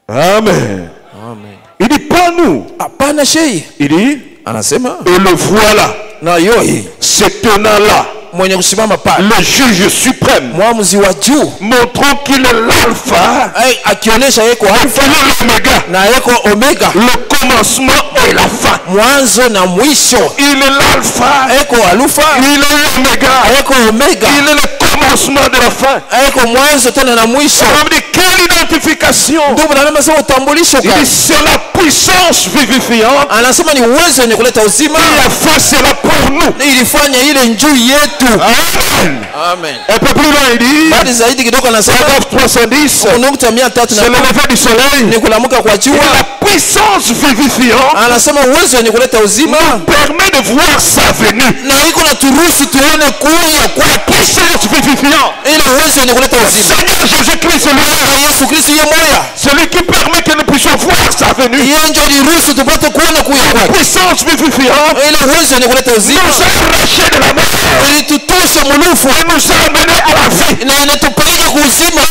Amen. Amen. Il dit pas nous. Hapana shei, Il dit, anasema et le voilà, na yoi ce tenant-là, mwenye kusimama pale, le juge suprême, mwamuzi wa juu, montrant qu'il est l'alpha, akionyesha yeko alfa qu'il est l'oméga, na yeko omega, le commencement et la fin. mwanzo na mwisho. Il est l'alpha, Eko alufa, il est l'oméga, eko omega, il est le commencement de la fin. eko mwanzo tena na mwisho. Ça veut dire quelle identification? Ndugu, anasema utambulisho Il dit gani? c'est la puissance vivifiante Anasema ni uwezo wenye kuleta uzima, qui a fait cela pour nous. ilifanya ile njuu yetu. Amen. Amen. Un peu plus loin il dit, Bali zaidi kidogo anasema paragraphe 310, nukta 300 c'est le lever du soleil. ni kulamuka kwa Et jua. la puissance vivifiante Anasema uwezo wenye kuleta uzima permet de voir sa venue. na iko na turuhusu tuone kuja kwa Puissance vivifiante. ile uwezo wenye kuleta uzima. Seigneur Jésus-Christ, c'est lui. Yesu Kristo yeye moya, Celui qui permet que nous puissions voir sa venue. yeye ndio aliruhusu tupate kuona kuja kwake. Puissance vivifiante Ile uwezo wenye kuleta uzima nous a arrachés de la mort ilitutosha mulufu et nous a amenés à la vie. na inatupeleka kuuzima.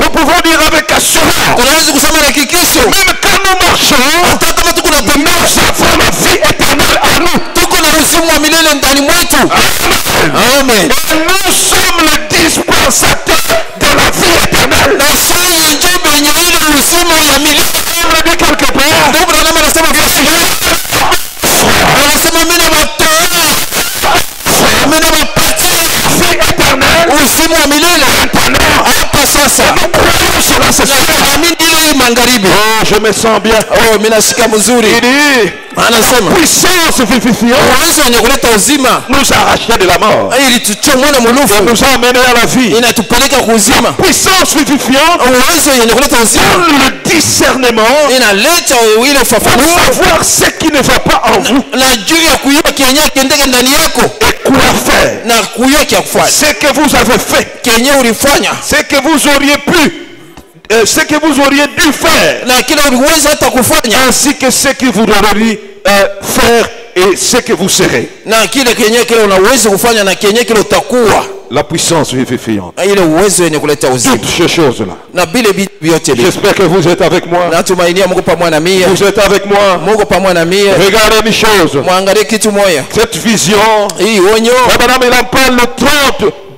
Nous pouvons dire avec assurance, Tunaweza kusema na kikisho, même quand nous marchons, hata kama tuko na tembea, nous avons la vie éternelle en nous. tuko na uzima wa milele ndani mwetu. Amen. Et nous sommes le dispensateur de la vie éternelle. Na sisi ndio benye ile uzima ya milele. On le dit quelque part. Ndio Branham anasema kiasi gani? Anasema mimi na watoto, mimi na wapati Vie éternelle. uzima wa milele. Hapa sasa Nous croyons cela ce soir. naamini ile magharibi. Oh, je me sens bien. Oh, mimi nasikia mzuri. Il dit, Anasema puissance vivifiante uwezo wenye kuleta uzima nous a arrachés de la mort. ilituchomoa na Et mulufu, nous a amenés à la vie. inatupeleka kuuzima. Puissance vivifiante Uwezo wenye kuleta uzima donne le discernement inaleta ile pour ufafanuo savoir ce qui ne va pas en vous na juu ya kuyua kenye kiendeke ndani yako et quoi faire. na kuyua kia kufanya Ce que vous avez fait, kenye ulifanya ce que vous auriez pu, ce que vous auriez dû faire, na kile uliweza hata kufanya ainsi que ce que vous auriez faire et ce que vous serez. na kile kile unaweza kufanya na kenye kile utakuwa. La puissance vivifiante. Ile uwezo wenye kuleta uzima Toutes ces choses-là. na bile vitu vyote vile. J'espère que vous êtes avec moi. Natumainia Mungu pamoja na mie, Vous êtes avec moi. Mungu pamoja na mie. Regardez une chose. Mwangalie kitu moja, Cette vision, hii onyo Madame, il en parle le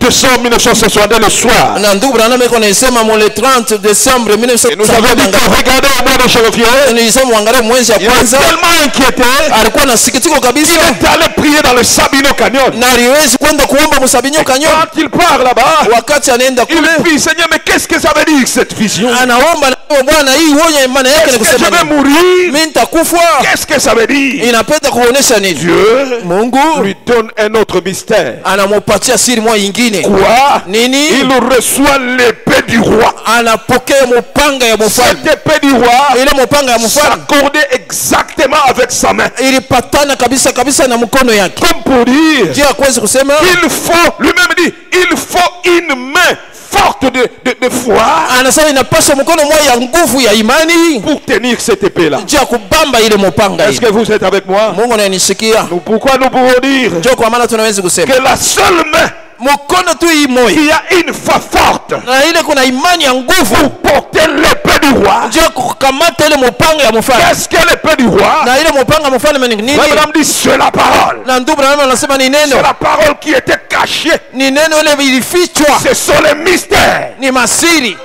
décembre 1962 le soir. Na ndugu Branham iko nasema mo le 30 décembre Et nous avons dit 1962. qu'on regardait au mois de janvier. Nilisema muangalie mwezi ya Il était kwanza. tellement inquiété. Alikuwa na sikitiko Il kabisa. est allé prier dans le Sabino Canyon. Na aliwezi kwenda kuomba Musabinyo Canyon. Quand il part là-bas, Wakati anaenda il kule prie, Seigneur, mais qu'est-ce que ça veut dire cette vision? anaomba na Bwana, hii uonye maana yake Est-ce ni que je kusema vais nini? mourir? Mimi nitakufa. Qu'est-ce que ça veut dire? Inapenda kuonesha nini? Dieu Mungu lui donne un autre mystère. anamupatia siri moja nyingine. Quoi? Nini? Il reçoit l'épée du roi. Anapokea mupanga ya mfalme. Cette épée du roi Ile mupanga ya mfalme s'accordait exactement avec sa main. ilipatana kabisa kabisa na mkono yake. Comme pour dire, Je akwezi kusema il faut, lui-même dit, il faut une main forte de foi anasema inapaswa mkono moja ya nguvu ya imani pour tenir cette épée-là. je kubamba ile mupanga Est-ce que ile. vous êtes avec moi? Mungu ananisikia. Pourquoi nous pouvons dire Je kwa maana tunaweza kusema que la seule main mkono tu hii moja qui a une foi forte na ile kuna imani ya nguvu pour porter l'épée du roi, je kukamata ile mupanga ya mfalme. qu'est-ce que l'épée du roi? Na ile mupanga ya mfalme ni nini? Abraham dit, c'est la parole. Na ndugu Branham anasema ni neno. C'est la parole qui était cachée. Ni neno ile ilifichwa. Ce sont les mystères. Ni masiri.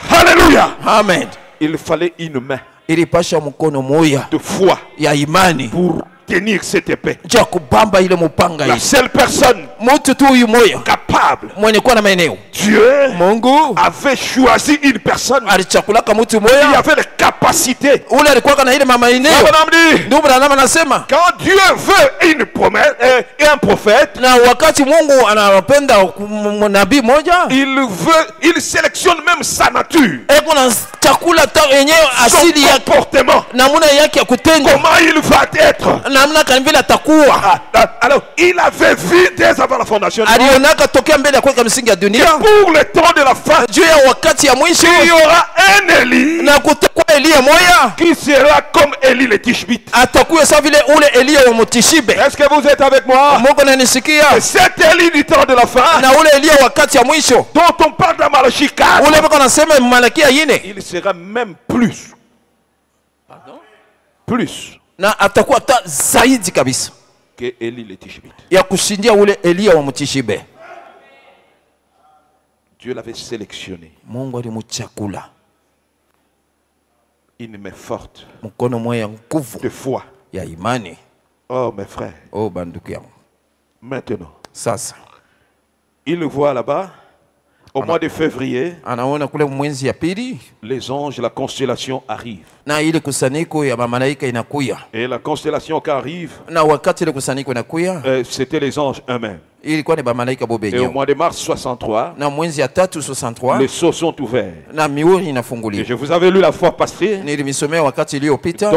Alléluia. Amen. Il fallait une main Ilipasha mkono moja de foi ya imani pour tenir cette épée. je kubamba ile mupanga La ile. seule personne Mtu tu huyu moja capable, mwenye kuwa na maeneo. Dieu Mungu avait choisi une personne alichakulaka mtu qui moja avait les capacités. ule alikuwa na ile mama eneo. Abraham dit, Ndugu Branham anasema quand Dieu veut une promesse et un prophète, na wakati Mungu anapenda nabii moja il sélectionne même sa nature, eko na chakula yenyewe son asili yake, comportement, namna yake ya kutenda, comment il va être. namna kani vile atakuwa. Alors, il avait vu dès avant la fondation du monde Alionaka tokea mbele ya kuweka misingi ya dunia pour le temps de la fin, juu ya wakati ya mwisho il y aura un Élie na kutakuwa Eliya moya qui sera comme Élie le Tishbite. atakuwa sawa vile ule Eliya wa Mutishibe. Est-ce que vous êtes avec moi? Mungu ananisikia. Et cet Élie du temps de la fin, Na ule Eliya wakati ya mwisho dont on parle dans Malachie 4, ule bako nasema Malakia ine il sera même plus. Plus na atakuwa hata zaidi kabisa que Élie le Tishbite. ya kushindia ule Eliya wa Mutishibe. Dieu l'avait sélectionné. Mungu alimuchakula Une main forte mkono moya nguvu de foi. ya imani. Oh mes frères, Oh banduku yangu, maintenant, sasa il le voit là-bas, au mois de février, anaona kule mwezi ya pili les anges, la constellation arrive. na ile kusanyiko ya mamalaika inakuya, Et la constellation qui arrive, na wakati ile kusanyiko inakuya c'était les anges eux-mêmes. ilikuwa ni mamalaika Et au bobenyewe. mois de mars 63, Na mwezi ya tatu les 63 sceaux sont ouverts. na miuri Et inafunguliwa. je vous avais lu la fois passée Nilimsomea wakati iliyopita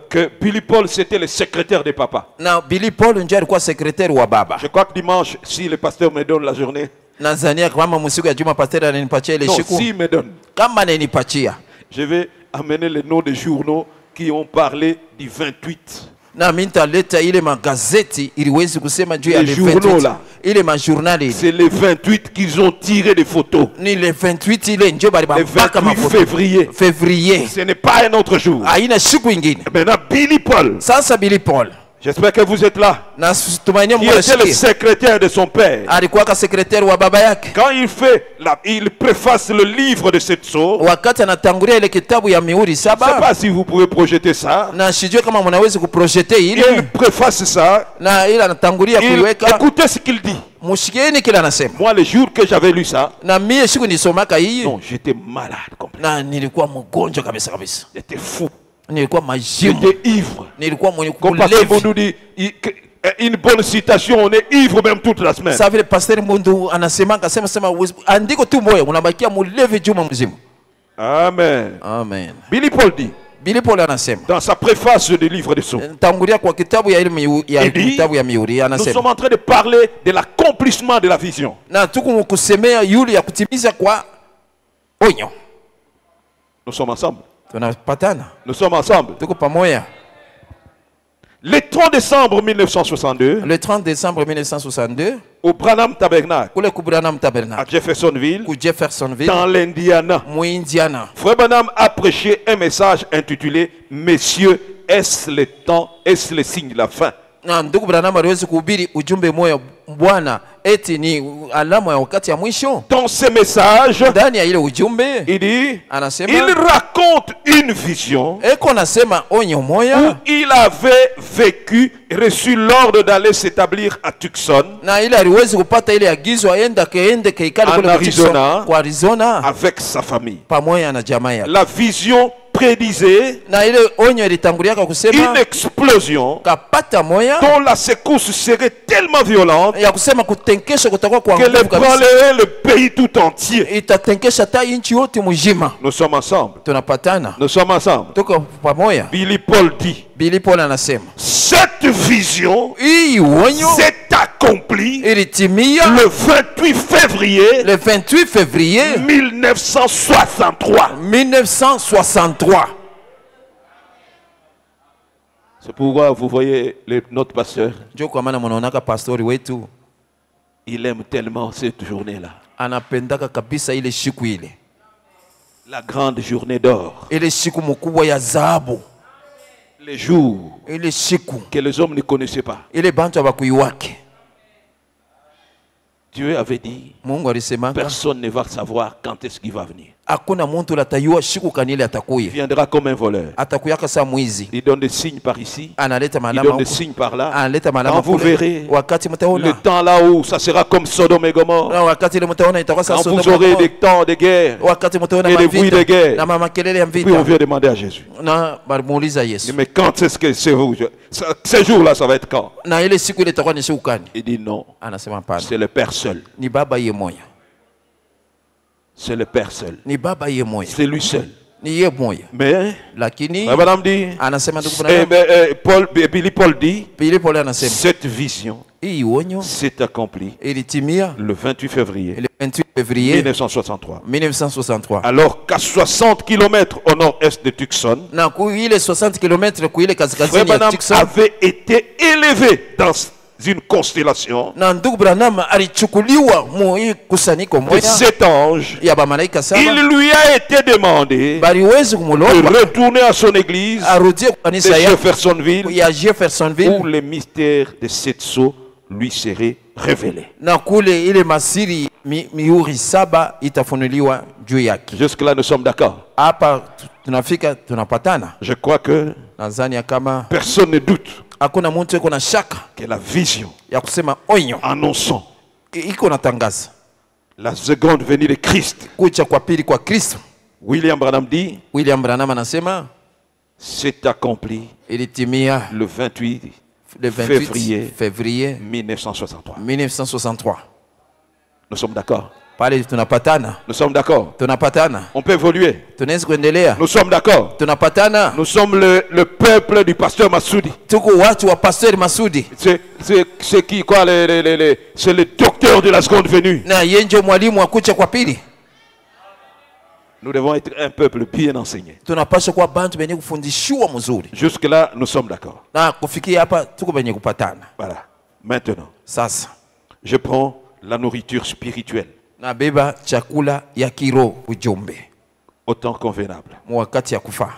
que Billy Paul, c'était le secrétaire de papa. na Billy Paul ndiye alikuwa sekretari wa baba. Je crois que dimanche, si le pasteur me donne la journée, Nadhania kama msiku ya Juma pastor ananipatia ile non, siku, s'il me donne, kama ananipatia je vais amener les noms des journaux qui ont parlé du 28. na mimi nitaleta ile magazeti iliwezi kusema juu ya Les le journaux 28 là. ile majournal ile C'est les 28 qu'ils ont tiré des photos. ni le 28 ile ndio bali Le bapaka 28 mafoto février. février, Ce n'est pas un autre jour. haina siku ingine. Maintenant, Billy Paul, Sasa Billy Paul j'espère que vous êtes là. na tumainia Qui Mungu était le asikie, secrétaire de son père. alikuwa ka sekretari wa baba yake. Quand il préface le livre de cette sceau, Wakati anatangulia ile kitabu ya mihuri je ne sais saba, pas si vous pouvez projeter ça. na sijue kama mnaweza kuprojete Il ile, préface ça. na ile anatangulia kuiweka. Écoutez ce qu'il dit. Mushikieni kile anasema. Moi, le jour que j'avais lu ça, Na mie siku nisomaka hii non, j'étais malade complètement. na nilikuwa mgonjwa kabisa kabisa, J'étais fou. nilikuwa majimu, J'étais ivre. nilikuwa mwenye Comme Pasteur kulevi. Mondou dit, une bonne citation, on est ivre même toute la semaine. Sasa vile Pastor Mundu anasema andiko tu moja unabakia mulevi juma mzima. Amen. Amen. Billy Paul dit, Billy Paul anasema dans sa préface du livre de Sceaux, tangulia kwa kitabu ya ile ya Il dit, kitabu ya mihuri nous sommes anasema en train de parler de l'accomplissement de la vision. na tuko kusemea yule ya kutimiza kwa onyo. Nous sommes ensemble. Tunapatana, Nous sommes ensemble. tuko pamoja. Le 30 décembre 1962, Le 30 décembre 1962 au Branham Tabernacle, kule ku Branham à Tabernacle Jeffersonville, ku Jeffersonville dans l'Indiana, mu Indiana, Frère Branham a prêché un message intitulé « Messieurs, est-ce le temps, est-ce le signe de la fin ?» na ndugu Branham aliweza kuhubiri ujumbe moja, Bwana, eti ni alama ya wakati ya mwisho. Dans ces messages, Ndani ya ile ujumbe il dit, anasema il raconte une vision eko anasema onyo où moya il avait vécu, reçu l'ordre d'aller s'établir à Tucson na ile aliwezi kupata ile agizo aende keikali En kule Arizona. kwa Arizona avec sa famille. pamoja na jamaa yake. La vision prédisait Na ile onyo ilitanguliaka kusema une explosion kapata moya dont la secousse serait tellement violente ya kusema kutenkesha kutakuwa kwa qu'elle nguvu kabisa, ébranlerait le pays tout entier. itatenkesha ta inchi yote mzima. Nous sommes ensemble. Tunapatana, Nous sommes ensemble. tuko pamoja. Billy Paul dit, Billy Paul anasema cette vision hii onyo s'est accomplie ilitimia le 28 février le 28 février 1963. 1963. C'est pourquoi vous voyez notre pasteur, Ndio kwa maana mnaonaka pastori wetu il aime tellement cette journée-là. anapendaka kabisa ile siku ile, La grande journée d'or. ile siku mkubwa ya dhahabu, Les jours ile siku que les hommes ne connaissaient pas. ile bantu abakuiwake. Dieu avait dit, Mungu alisemanga personne ne va savoir quand est-ce qu'il va venir. hakuna muntu latayua siku kanile Il atakuya, viendra comme un voleur. atakuyaka saa mwizi, Il donne des signes par ici, analeta il malama donne des huko, signes par là. analeta malama Quand vous kule. verrez Wakati le mtaona temps là où ça sera comme Sodome et Gomorrhe, na wakati ile mtaona itakuwa quand sasa vous aurez des temps de guerre, wakati mtaona et des bruits de mavita guerre, na mama kelele ya puis on vita, vient demander à Jésus. na balimuuliza Il dit, Yesu, mais quand est-ce que c'est vous? Ces jours-là, ça va être quand? na ile siku ile itakuwa ni siku gani? Il dit non, Anasema hapana, c'est le Père seul. ni baba ye moya, C'est le Père seul. ni baba ye moya, C'est lui seul. ni ye moya. Mais, Lakini madame dit, anasema ndugu Billy Paul dit, Billy Paul anasema cette vision hii onyo s'est accomplie ilitimia le 28 février le 28 février 1963. 1963, Alors qu'à 60 km au nord-est de Tucson, na kuile 60 km kuile Frère kaskazini ya Branham Tucson, avait été élevé dans une constellation na ndugu Branham alichukuliwa mu hii kusanyiko de moja 7 anges. ya bamalaika Il saba, lui a été demandé baliwezi de kumulomba retourner à son église arudie kwa de kanisa ya Jeffersonville ya Jeffersonville, où les mystères de cette sceaux lui seraient révélés. na kule ile masiri mihuri saba itafunuliwa juu yake. Jusque-là, nous sommes d'accord. Hapa tunafika tunapatana, Je crois que nadhani ya kama personne ne doute hakuna mtu iko na shaka que la vision ya kusema onyo annonçant iko natangaza la seconde venue de Christ, kucha kwa pili kwa Kristo. William Branham dit, William Branham anasema s'est accompli ilitimia le 28 le 28 février février 1963. 1963. Nous sommes d'accord. Pale tunapatana, Nous sommes d'accord. tunapatana, On peut évoluer. tunaweza kuendelea, Nous sommes d'accord. tunapatana. Nous sommes le peuple du pasteur Massoudi. Tuko watu wa Pastor Masudi, C'est qui, quoi, c'est le docteur de la seconde venue. na yeye ndio mwalimu wa kucha kwa pili. Nous devons être un peuple bien enseigné. Tunapaswa kuwa bantu benye kufundishiwa mzuri, Jusque-là, nous sommes d'accord. na kufikia hapa tuko benye kupatana. Voilà. Maintenant, Sasa je prends la nourriture spirituelle nabeba chakula ya kiroho, ujumbe au temps convenable. mu wakati ya kufa.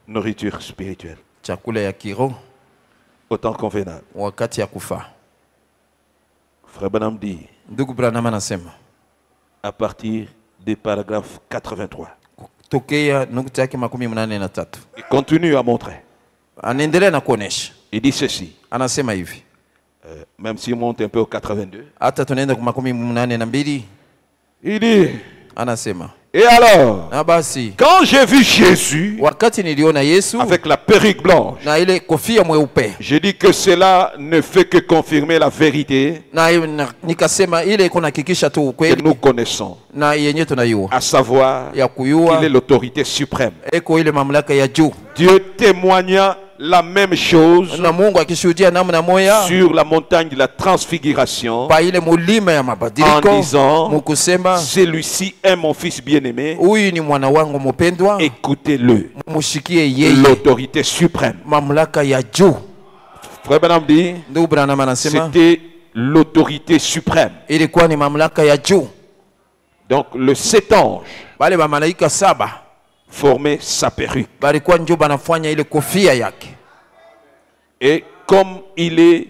Nourriture spirituelle Chakula ya kiroho au temps convenable. mu wakati ya kufa. Frère Branham dit, Ndugu Branham anasema à partir du paragraphe 83, tokea nukta yake 83, il continue à montrer. anaendelea na kuonesha, Il dit ceci, anasema hivi, même s'il monte un peu au 82. hata tunaenda kwa 82, Il dit, anasema et alors, na basi quand j'ai vu Jésus wakati niliona Yesu avec la perruque blanche, na ile kofia mweupe, j'ai dit que cela ne fait que confirmer la vérité na nikasema ile iko nahakikisha tu que ukweli nous connaissons, na yenye tunayua à savoir ya qu'il est kuyua l'autorité suprême. eko ile mamlaka ya juu, Dieu témoigna la même chose na Mungu akishuhudia namna moya sur la montagne de la transfiguration pa ile mulima ya en mabadiliko, disant, mukusema celui-ci est mon fils bien-aimé, huyu ni mwana wangu mpendwa, écoutez-le. mushikie yeye, L'autorité suprême. mamlaka ya juu. Frère Branham dit, Ndugu Branham anasema c'était l'autorité suprême. ilikuwa ni mamlaka ya juu. Donc le 7 anges Bale ba malaika saba formaient sa perruque. balikuwa njo banafanya ile kofia yake, Et comme il est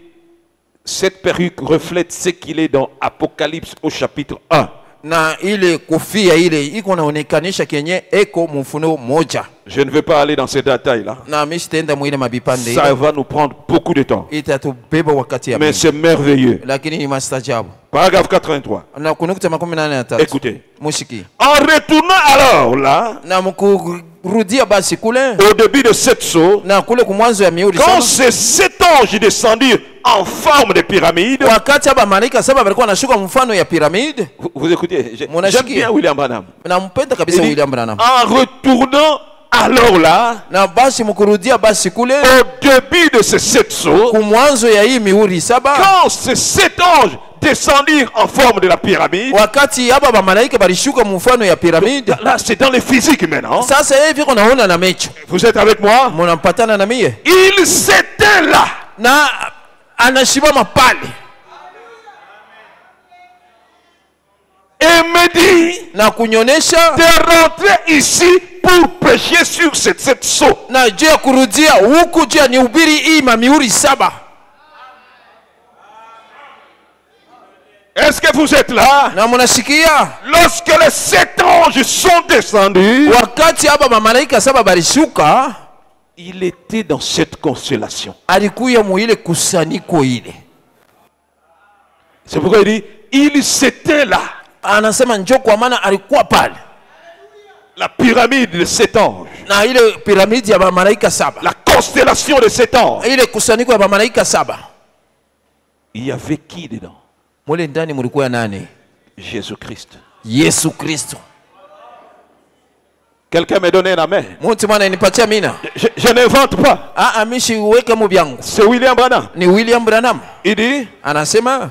Cette perruque reflète ce qu'il est dans Apocalypse au chapitre 1. Na ile kofia ile iko naonekanisha kenye eko mfuno moja. Je ne vais pas aller dans ces détails-là. Na mimi sitaenda mwile mabipande. Ça va nous prendre beaucoup de temps. Itatubeba wakati ya. Mais c'est merveilleux. Lakini ni mastajabu. Paragraphe 83. Na kunukta 83. Écoutez. Mushiki. En retournant alors là, na mkurudia basi kule au début de cette saut, na kule kumwanzo ya mihuri quand ces 7 anges descendirent en forme de pyramide, wakati aba malaika saba walikuwa wanashuka mfano ya pyramide. Vous écoutez, j'aime bien William Branham. Nampenda kabisa William Branham. En retournant alors là, na basi mkurudia basi kule au début de ces 7 sauts, kumwanzo ya hii mihuri saba, quand ces 7 anges descendirent en forme de la pyramide, wakati aba ba malaika balishuka mfano ya pyramide. Là c'est dans les physiques maintenant. Sasa hivi kunaona na mecho. Vous êtes avec moi? Mnampatana na mie? Il s'était là. Na anashimama pale. Et me dit na kunyonesha de rentrer ici pour prêcher sur cette sceau. Na juu ya kurudia huku juu ya nihubiri hii mamihuri saba. Est-ce que vous êtes là? Na munashikia? Lorsque les 7 anges sont descendus, wakati aba mamalaika saba balishuka, il était dans cette constellation. Alikuya muile kusaniko ile. C'est pourquoi il dit il s'était là. Anasema njoo kwa maana alikuwa pale. La pyramide de 7 anges. Na ile piramidi ya mamalaika saba. La constellation de 7 anges. Ile kusaniko ya mamalaika saba. Il y avait qui dedans? Mule ndani mulikuwa nani? Jésus-Christ. Yesu Kristo. Quelqu'un me donne un amen. Mtu mwana nipatia mina. Je n'invente pas. Amishi weka mubyangu. C'est William Branham. Ni William Branham. Il dit anasema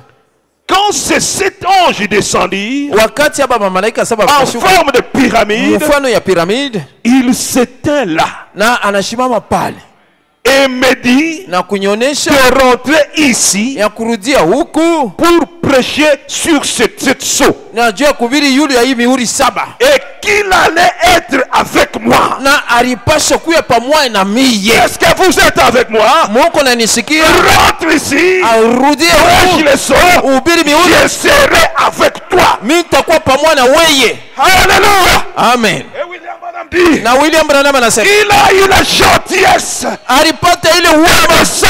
quand ces 7 anges descendirent wakati aba mamalaika saba en forme de pyramide, mfano ya pyramide, il s'était là. Na anashimama pale. Et me dit na kunyonesha de rentrer ici ya kurudia huku pour prêcher sur cette sceau. Na juu ya kubiri yule ya hii mihuri saba. Et qu'il allait être avec moi. Na alipasha kuya pamoja na mie. Est-ce que vous êtes avec moi? Mungu ananisikia? Rentre ici. Arudie huku. Le sceau. Ubiri mihuri. Je serai avec toi. Mimi nitakuwa pamoja na wewe. Alléluia. Amen. Na William Branham anasema il a eu la gentillesse alipata ile uwezo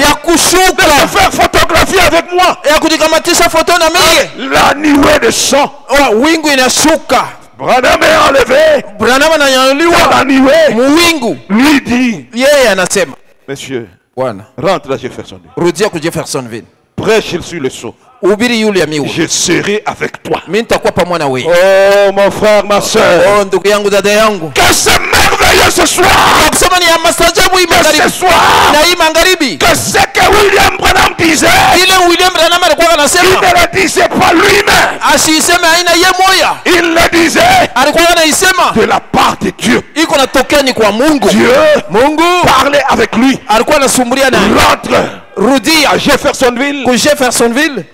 ya kushuka de faire photographie avec moi, ya kujikamatisha foto na mimi. La nuée de sang. Wingu inashuka. Branham est enlevé. Branham ananyanyuliwa la nuée. Mwingu lui dit yeye anasema monsieur bwana rentre à Jeffersonville. Rudia ku Jeffersonville. Prêche sur le sceau. Ubiri yule ya miwa. Je serai avec toi. Mimi nitakuwa pamoja na wewe. Oh mon frère, ma soeur. Oh ndugu yangu, dada yangu. Que c'est merveilleux ce soir. Kusema ni ya mastajabu hii magharibi. Ce soir. Na hii magharibi. Que c'est que William Branham disait. Ile William Branham alikuwa anasema. Il ne le disait pas lui-même. Asiseme haina yeye moya. Il le disait. Alikuwa anaisema de la part de Dieu. Iko natokea ni kwa Mungu. Dieu. Mungu parlait avec lui. Alikuwa anasumbulia na. Rentre. Rudi à Jeffersonville. Ku Jeffersonville.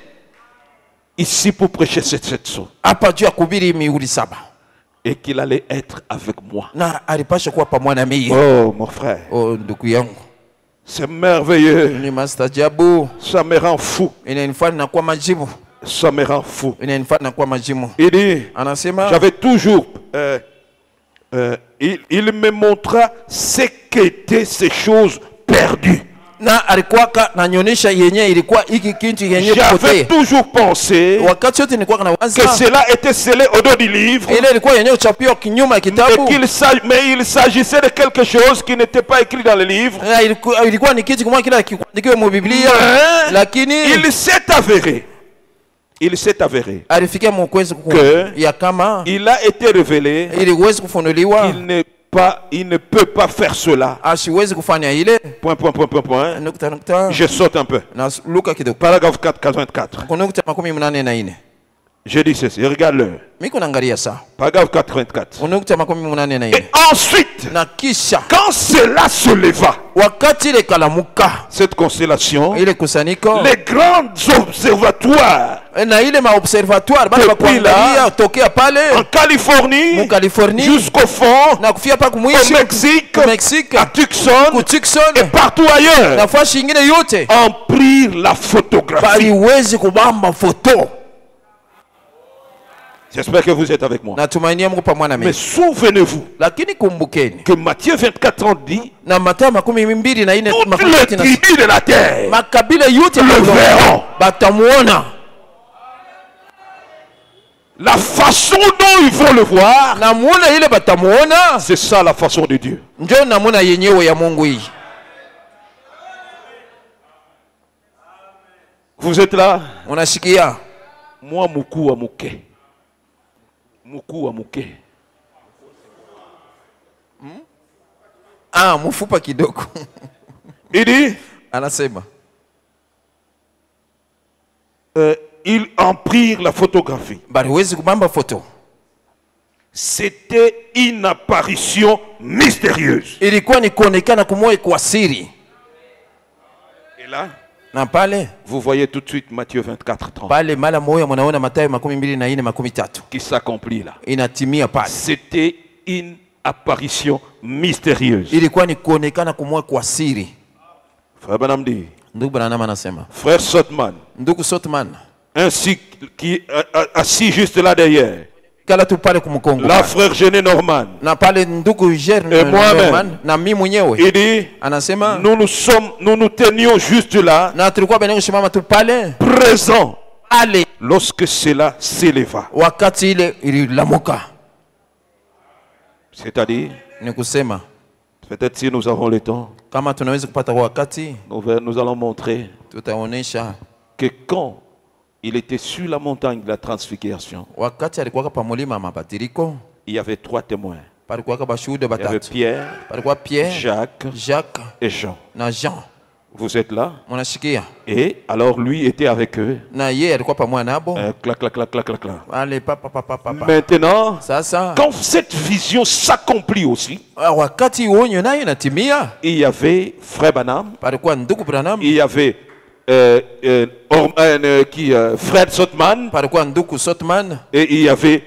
Ici pour prêcher cette sceau. Hapa juu ya kuhubiri mihuri saba. Et qu'il allait être avec moi. Na alipasha kuwa pamoja na mimi. Oh mon frère. Oh ndugu yangu. C'est merveilleux. Ni mastajabu. Ça me rend fou. Inanifanya nakuwa majibu. Ça me rend fou. Inanifanya nakuwa majibu. Il dit anasema j'avais toujours il me montra ce qu'étaient ces choses perdues. Na alikuwa ananionyesha yenyewe ilikuwa hiki kitu yenyewe kupotea. J'avais toujours pensé wakati yote nilikuwa nawaza que cela était scellé au dos du livre. Ile ilikuwa yenyewe uchapiwa kinyuma ya kitabu. Mais il s'agissait de quelque chose qui n'était pas écrit dans le livre. Ilikuwa ni kitu kama kile kiandikiwe mu Biblia. Lakini il s'est avéré. Il s'est avéré alifikia mkwezi ya kama il a été révélé iliwezi kufunuliwa il ne peut pas faire cela. Asiwezi kufanya ile. Point. Je saute un peu. Na Luka kidogo. Paragraphe 84. Kuna nukta 84. Je dis ceci, regarde-le. Miko naangalia saa. Paragraphe 84. Unukta 84 Et ensuite, na kisha quand cela se leva, wakati ile kalamuka cette constellation, ile kusanyiko les grands observatoires na ile maobservatoire bana Depuis bakuangalia là, tokea pale en Californie, mu Californie jusqu'au fond, na kufia pa au kumwishi Mexique, ku Mexique à Tucson ku Tucson et partout ailleurs, nafasi ingine yote en prirent la photographie. baliwezi kubamba foto. J'espère que vous êtes avec moi. Natumainia Mungu pamoja na Mais mimi, souvenez-vous lakini kumbukeni que Matthieu 24 dit na Mathayo 24 toutes les tribus de la terre makabila yote le verront. batamuona. La façon dont ils vont le voir, Namuona ile batamuona, c'est ça la façon de Dieu. njo namuna yenyewe ya Mungu hii. Vous êtes là? Unashikia Moi, Moukou à Mouké. Moukou à Mouké. mfupa kidogo. Il dit, Anasema ils en prirent la photographie. baliwezi kubamba foto. C'était une apparition mystérieuse. Ilikuwa ni kuonekana kumoe kwa siri. Et là, Na pale vous voyez tout de suite Matthieu 24, 30 pale mara moja mnaona Mathayo 24:13 qui s'accomplit là. inatimia pale. C'était une apparition mystérieuse. Ilikuwa ni kuonekana kumoe kwa siri. Frère Branham dit, Ndugu Branham anasema, frère Sotman, ndugu Sotman ainsi qui assis juste là derrière, kala tu pale kumkongo la frère Gené Norman, na pale ndugu Et moi-même. Norman na mimi mwenyewe il dit, anasema nous nous tenions juste là, na tulikuwa bene kusimama tu pale présents, ale lorsque cela s'éleva. wakati ile ililamuka. C'est-à-dire, Ni kusema peut-être si nous avons le temps, kama tunaweza kupata wakati nous allons montrer tutaonesha que quand il était sur la montagne de la transfiguration, wakati alikuwa pa mulima mabadiliko, il y avait 3 témoins. palikuwa bashuhuda Il y avait batatu, Pierre, palikuwa Pierre, Jacques et Jean. na Jean. Vous êtes là? Munashikia Et alors lui était avec eux. na yeye alikuwa pamoja nabo Clac, clac, clac, clac, clac, clac. ale papa. Maintenant, Sasa quand cette vision s'accomplit aussi, wakati uonyo nayo inatimia, il y avait Frère Branham, palikuwa ndugu Branham, il y avait Fred Sotman, palikuwa ndugu Sotman et il y avait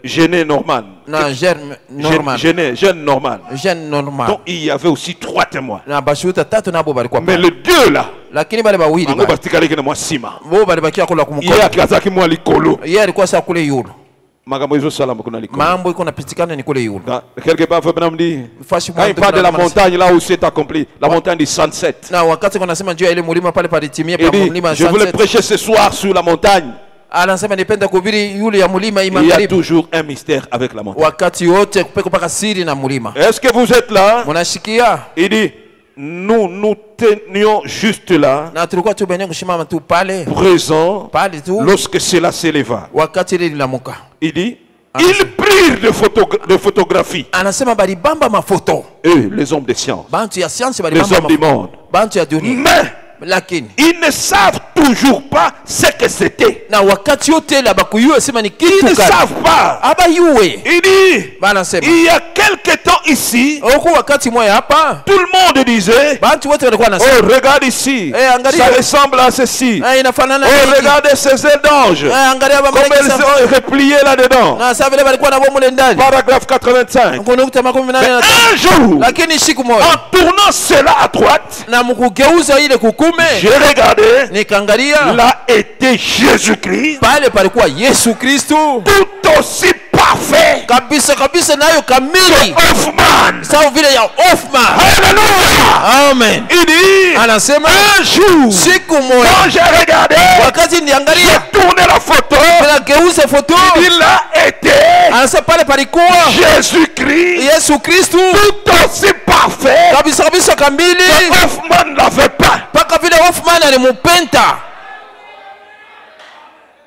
Gené Norman. na Jeune Norman. Jeune Norman. Jeune Norman. Donc il y avait aussi 3 témoins. Na bashuhuda tatu nabo balikuwa Mais pale. le Dieu là, Lakini bale bawili Mango bastikaleke na moi sima. bo balibakia kula Il kumkono. y a kazaki moi likolo. Yeye alikuwa saa kule yulu. Magambo hizo salama kuna likolo. Mambo iko napitikana ni kule yulu. Quelque part, Frère Branham dit, Fashi quand il parle de la montagne là où c'est accompli, la montagne du sunset. Na wakati kuna sema juu ya ile mulima pale palitimia Il pa dit, mulima je voulais Sunset. prêcher ce soir sur la montagne. Anasema nipenda kuhubiri yule ya mulima Il y a imagharibi. toujours un mystère avec la montagne. Wakati wote kupeka paka siri na mulima. Est-ce que vous êtes là? Munashikia? Il dit, nous tenions juste là, Na tulikuwa tu bene kushimama tu pale. présents, Pale tu lorsque cela s'éleva. wakati ile lilamuka. Il dit, ils prirent de photographies. Anasema balibamba mafoto. Eux, les hommes de science, Bantu ya science les balibamba hommes du mafoto. monde. Bantu ya dunia. Mais Lakini ils ne savent toujours pas ce que c'était. na wakati yote la bakuyue sema ni Ils kitu ne gani. savent pas. Abayue. Il dit, Banasema il y a quelque temps ici, huko wakati moja hapa tout le monde disait, bantu wote walikuwa oh, nasema regarde ici, angalia. ça ressemble à ceci. inafanana Oh, na hiki. regardez ces ailes d'ange, Angalia comme baba elles sont repliées là-dedans. na sasa vile walikuwa na bomu ndani. Paragraphe 85. Kuna nukta 18 Un jour, lakini siku moja en tournant cela à droite, na mkugeuza ile kukume j'ai regardé, nikaangalia là était Jésus-Christ, pale palikuwa Yesu Kristo tout aussi parfait kabisa kabisa nayo kamili Hoffman. sawa vile ya Hoffman. Alléluia. Amen. Il dit, Anasema un jour, siku quand moja j'ai regardé, wakati j'ai niangalia tourné la photo, nageuza foto il a été anasema pale palikuwa Jésus-Christ, Yesu Kristo tout aussi parfait kabisa kabisa kamili que Hoffman n'avait pas. mpaka vile Hoffman alimupenda.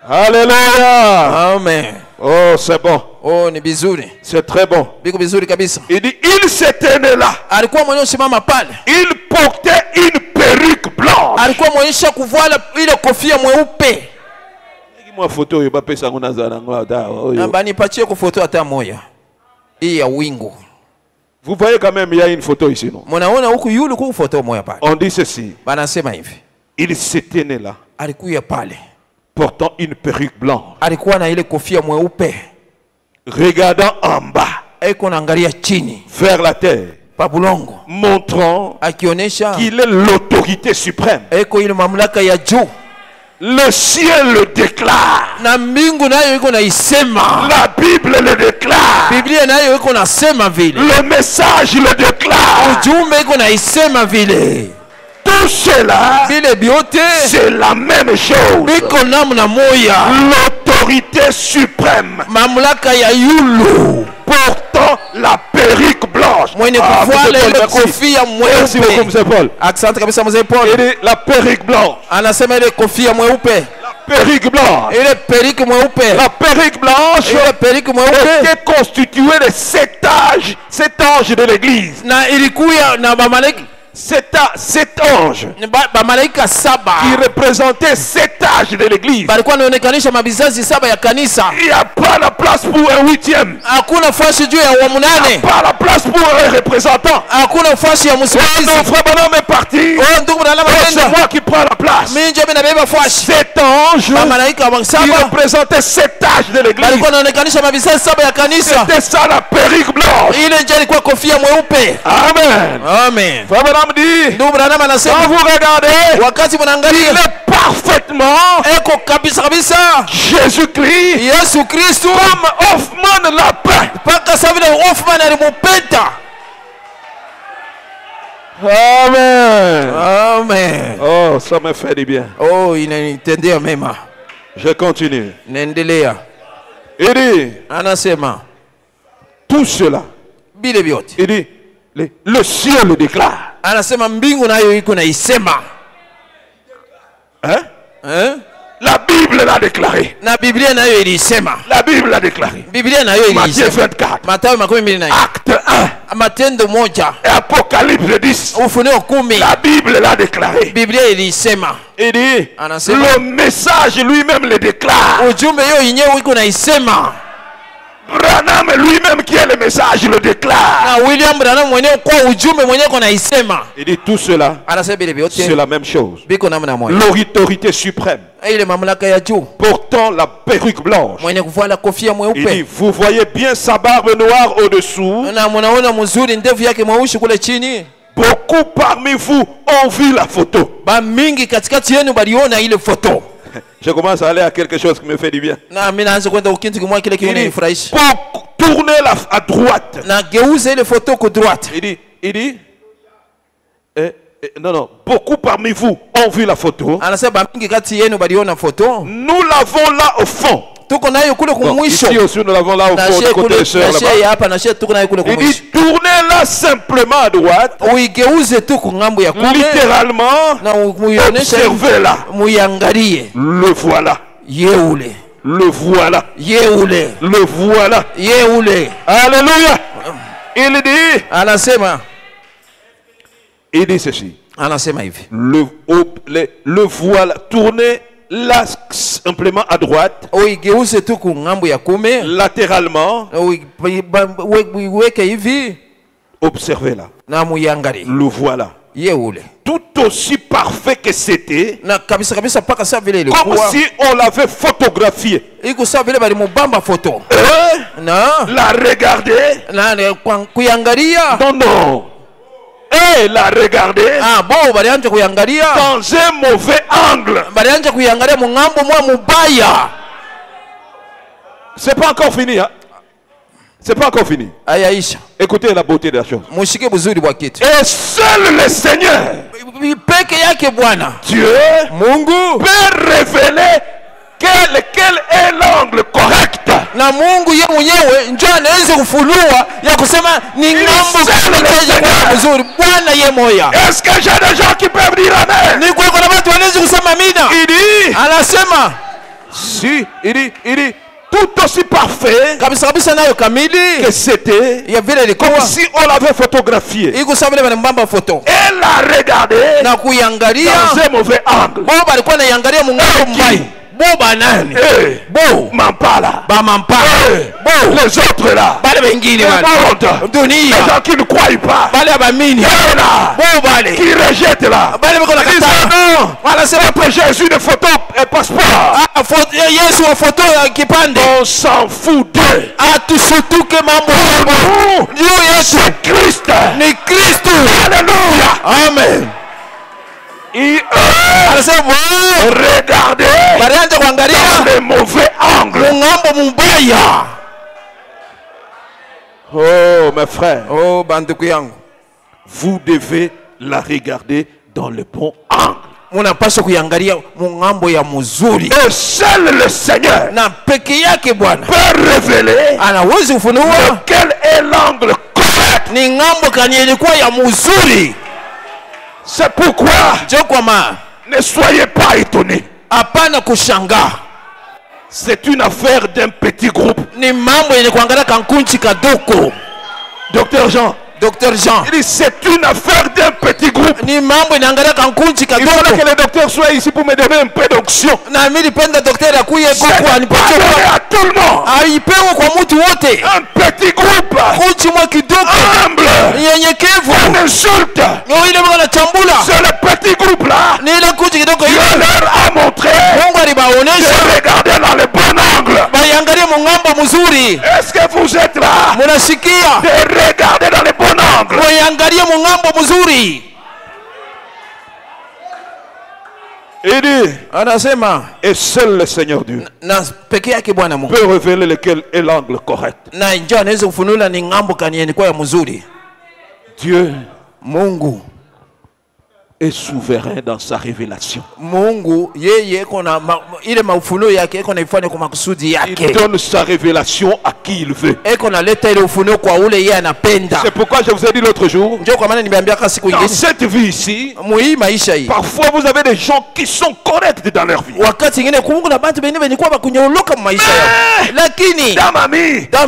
Alléluia. Amen. Oh, c'est bon. Oh, ni bizuri, C'est très bon. biko bizuri kabisa. Il dit, il s'était né là. Alikuwa mwenye simama pale, Il portait une perruque blanche. alikuwa mwenyesha kuvala ile kofia mweupe. Moi photo yo ba pesa ngona zana ngwa oyo. Bani patie ko photo ata moya. Hii ya wingu. Vous voyez quand même il y a une photo ici non. Mnaona huku yule ku photo moya pale. On dit ceci. Banasema hivi. Il s'était né là. Alikuya pale. Portant une perruque blanche. Alikuwa na ile kofia mweupe. Regardant en bas. Eko naangalia chini. Vers la terre. Pabulongo. Montrant akionesha qu'il est l'autorité suprême. Eko ile mamlaka ya juu. Le ciel le déclare. Na mbingu nayo iko na isema. La Bible le déclare. Biblia nayo iko na sema vile. Le message le déclare. Ujumbe iko na isema vile. Tout cela, vile biote, c'est la même chose. Biko namna moya. L'autorité suprême. Mamlaka ya yulu. Portant la perruque blanche. Mwenye kufuala ile kofia mweupe. Merci beaucoup, M. Paul. Asante kabisa mzee Paul. La perruque blanche. Anasema ile kofia mweupe. La perruque blanche. Ile perruque mweupe. La perruque blanche. Ile perruque mweupe était constituée de 7 anges de l'église. Na ilikuwa na mamalaika 7 anges qui représentaient 7 âges de l'église. Il n'y a pas la place pour un 8e. Il n'y a pas la place pour un représentant. Mon frère Bonhomme est parti. C'est moi qui prends la place. 7 anges qui représentaient 7 âges de l'église. C'était ça la perruque blanche. Amen. Amen. Dit, quand vous regardez, il est parfaitement Jésus-Christ comme Hoffman l'a peint. Amen. Amen. Oh, ça me fait du bien. Oh, il entendait même. Je continue. Il dit, tout cela, il dit, le ciel le déclare. Anasema mbingu nayo iko na isema. La Bible l'a déclaré. Na Biblia nayo ilisema. La Bible l'a déclaré. Biblia nayo ilisema. Matthieu 24. Mathayo 24. Acte 1. Matendo 1. Et Apocalypse 10. Ufunuo 10. La Bible l'a déclaré. Biblia ilisema. Il dit, anasema, le message lui-même le déclare. Ujumbe yo yenyewe iko na isema. Branham lui-même qui est le message le déclare. Na William Branham mwenyewe kwa ujumbe mwenyewe kona isema. Il dit tout cela. C'est la même chose. L'autorité suprême. Ile mamlaka ya juu. Portant la perruque blanche. Mwenye kuvala kofia mweupe. Il dit vous voyez bien sa barbe noire au-dessous. Na mnaona mzuri ndevu yake mweusi kule chini. Beaucoup parmi vous ont vu la photo. Ba mingi katikati yenu baliona ile photo. Je commence à aller à quelque chose qui me fait du bien. Il dit, pour tourner à droite. Il dit, non, beaucoup parmi vous ont vu la photo. Nous l'avons là au fond. Donc, ici aussi nous l'avons là au fond du côté de sœur là-bas. Il dit tournez là simplement à droite. Littéralement, observez là. Le voilà. Le voilà. Le voilà. Alléluia. Il dit ceci. Le voilà. Tournez là simplement à droite. Latéralement. Observez là. Le voilà. Tout aussi parfait que c'était. Comme si on l'avait photographié. La regarder. Non, non. Et la regarder dans un mauvais angle. C'est pas encore fini. Hein? C'est pas encore fini. Écoutez la beauté de la chose. Et seul le Seigneur, Dieu, peut révéler quel est l'angle correct. Na Mungu ye mwenyewe njoo anaweza kufunua ya kusema ni ngambo nzuri. Bwana ye moya. Est-ce que j'ai des gens qui peuvent dire amen? Ni kuna watu wanaweza kusema amina. Il dit, anasema si il dit tout aussi parfait kabisa nayo kamili que c'était ya vile ilikuwa comme si on l'avait photographié. Iko sawa vile mbamba photo. Et la regarder na kuiangalia dans un mauvais angle. Baba alikuwa anaiangalia mungambo mbaya. Bo banani. Bo. Mampala. Ba Mampala. Bo. Les autres là. Bale bengine bale. Les gens qui ne croient pas. Bale abamini. Bo bale. Qui rejettent là. Bale beko la kata. Non. Voilà, c'est votre Jésus de photo et passeport. Ah, Yesu wa photo ya kipande. On s'en fout d'eux. Ah, surtout que mambo. C'est Christ. Ni Kristo. Alléluia. Amen. Regardez dans les mauvais angles. Oh mes frères, vous devez la regarder dans le bon angle. Et seul le Seigneur peut révéler quel est l'angle correct. C'est pourquoi ne soyez pas étonnés. C'est une affaire d'un petit groupe. Docteur Jean. Il dit c'est une affaire d'un petit groupe. Il faudrait que le docteur soit ici pour me donner un peu d'onction. C'est pas donné à tout le monde. Un petit groupe humble. On insulte. C'est le petit groupe là. Dieu leur a montré de regarder dans le bon angle. Est-ce que vous êtes là? De regarder dans le bon angle. Il dit, et seul le Seigneur Dieu peut révéler lequel est l'angle correct. Dieu est souverain dans sa révélation. Il donne sa révélation à qui il veut. C'est pourquoi je vous ai dit l'autre jour, dans cette vie ici, parfois vous avez des gens qui sont corrects dans leur vie. Mais, dame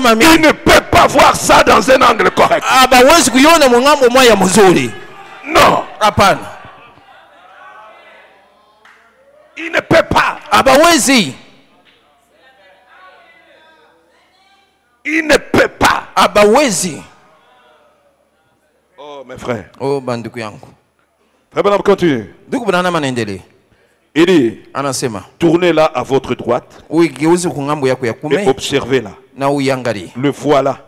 amie, il ne peut pas voir ça dans un angle correct. Non. Il ne peut pas. Il ne peut pas. Oh mes frères. Frère Branham continue. Il dit, tournez là à votre droite et observez là. Le voilà.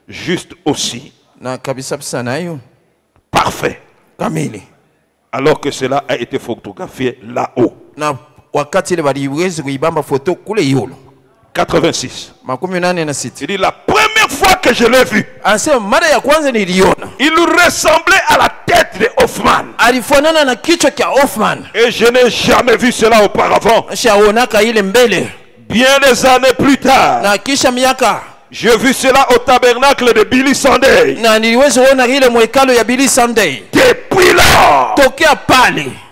Juste aussi. Parfait. Alors que cela a été photographié là-haut. 86. Il dit la première fois que je l'ai vu, il ressemblait à la tête de Hoffman. Et je n'ai jamais vu cela auparavant. Bien des années plus tard, j'ai vu cela au tabernacle de Billy Sunday. Depuis là,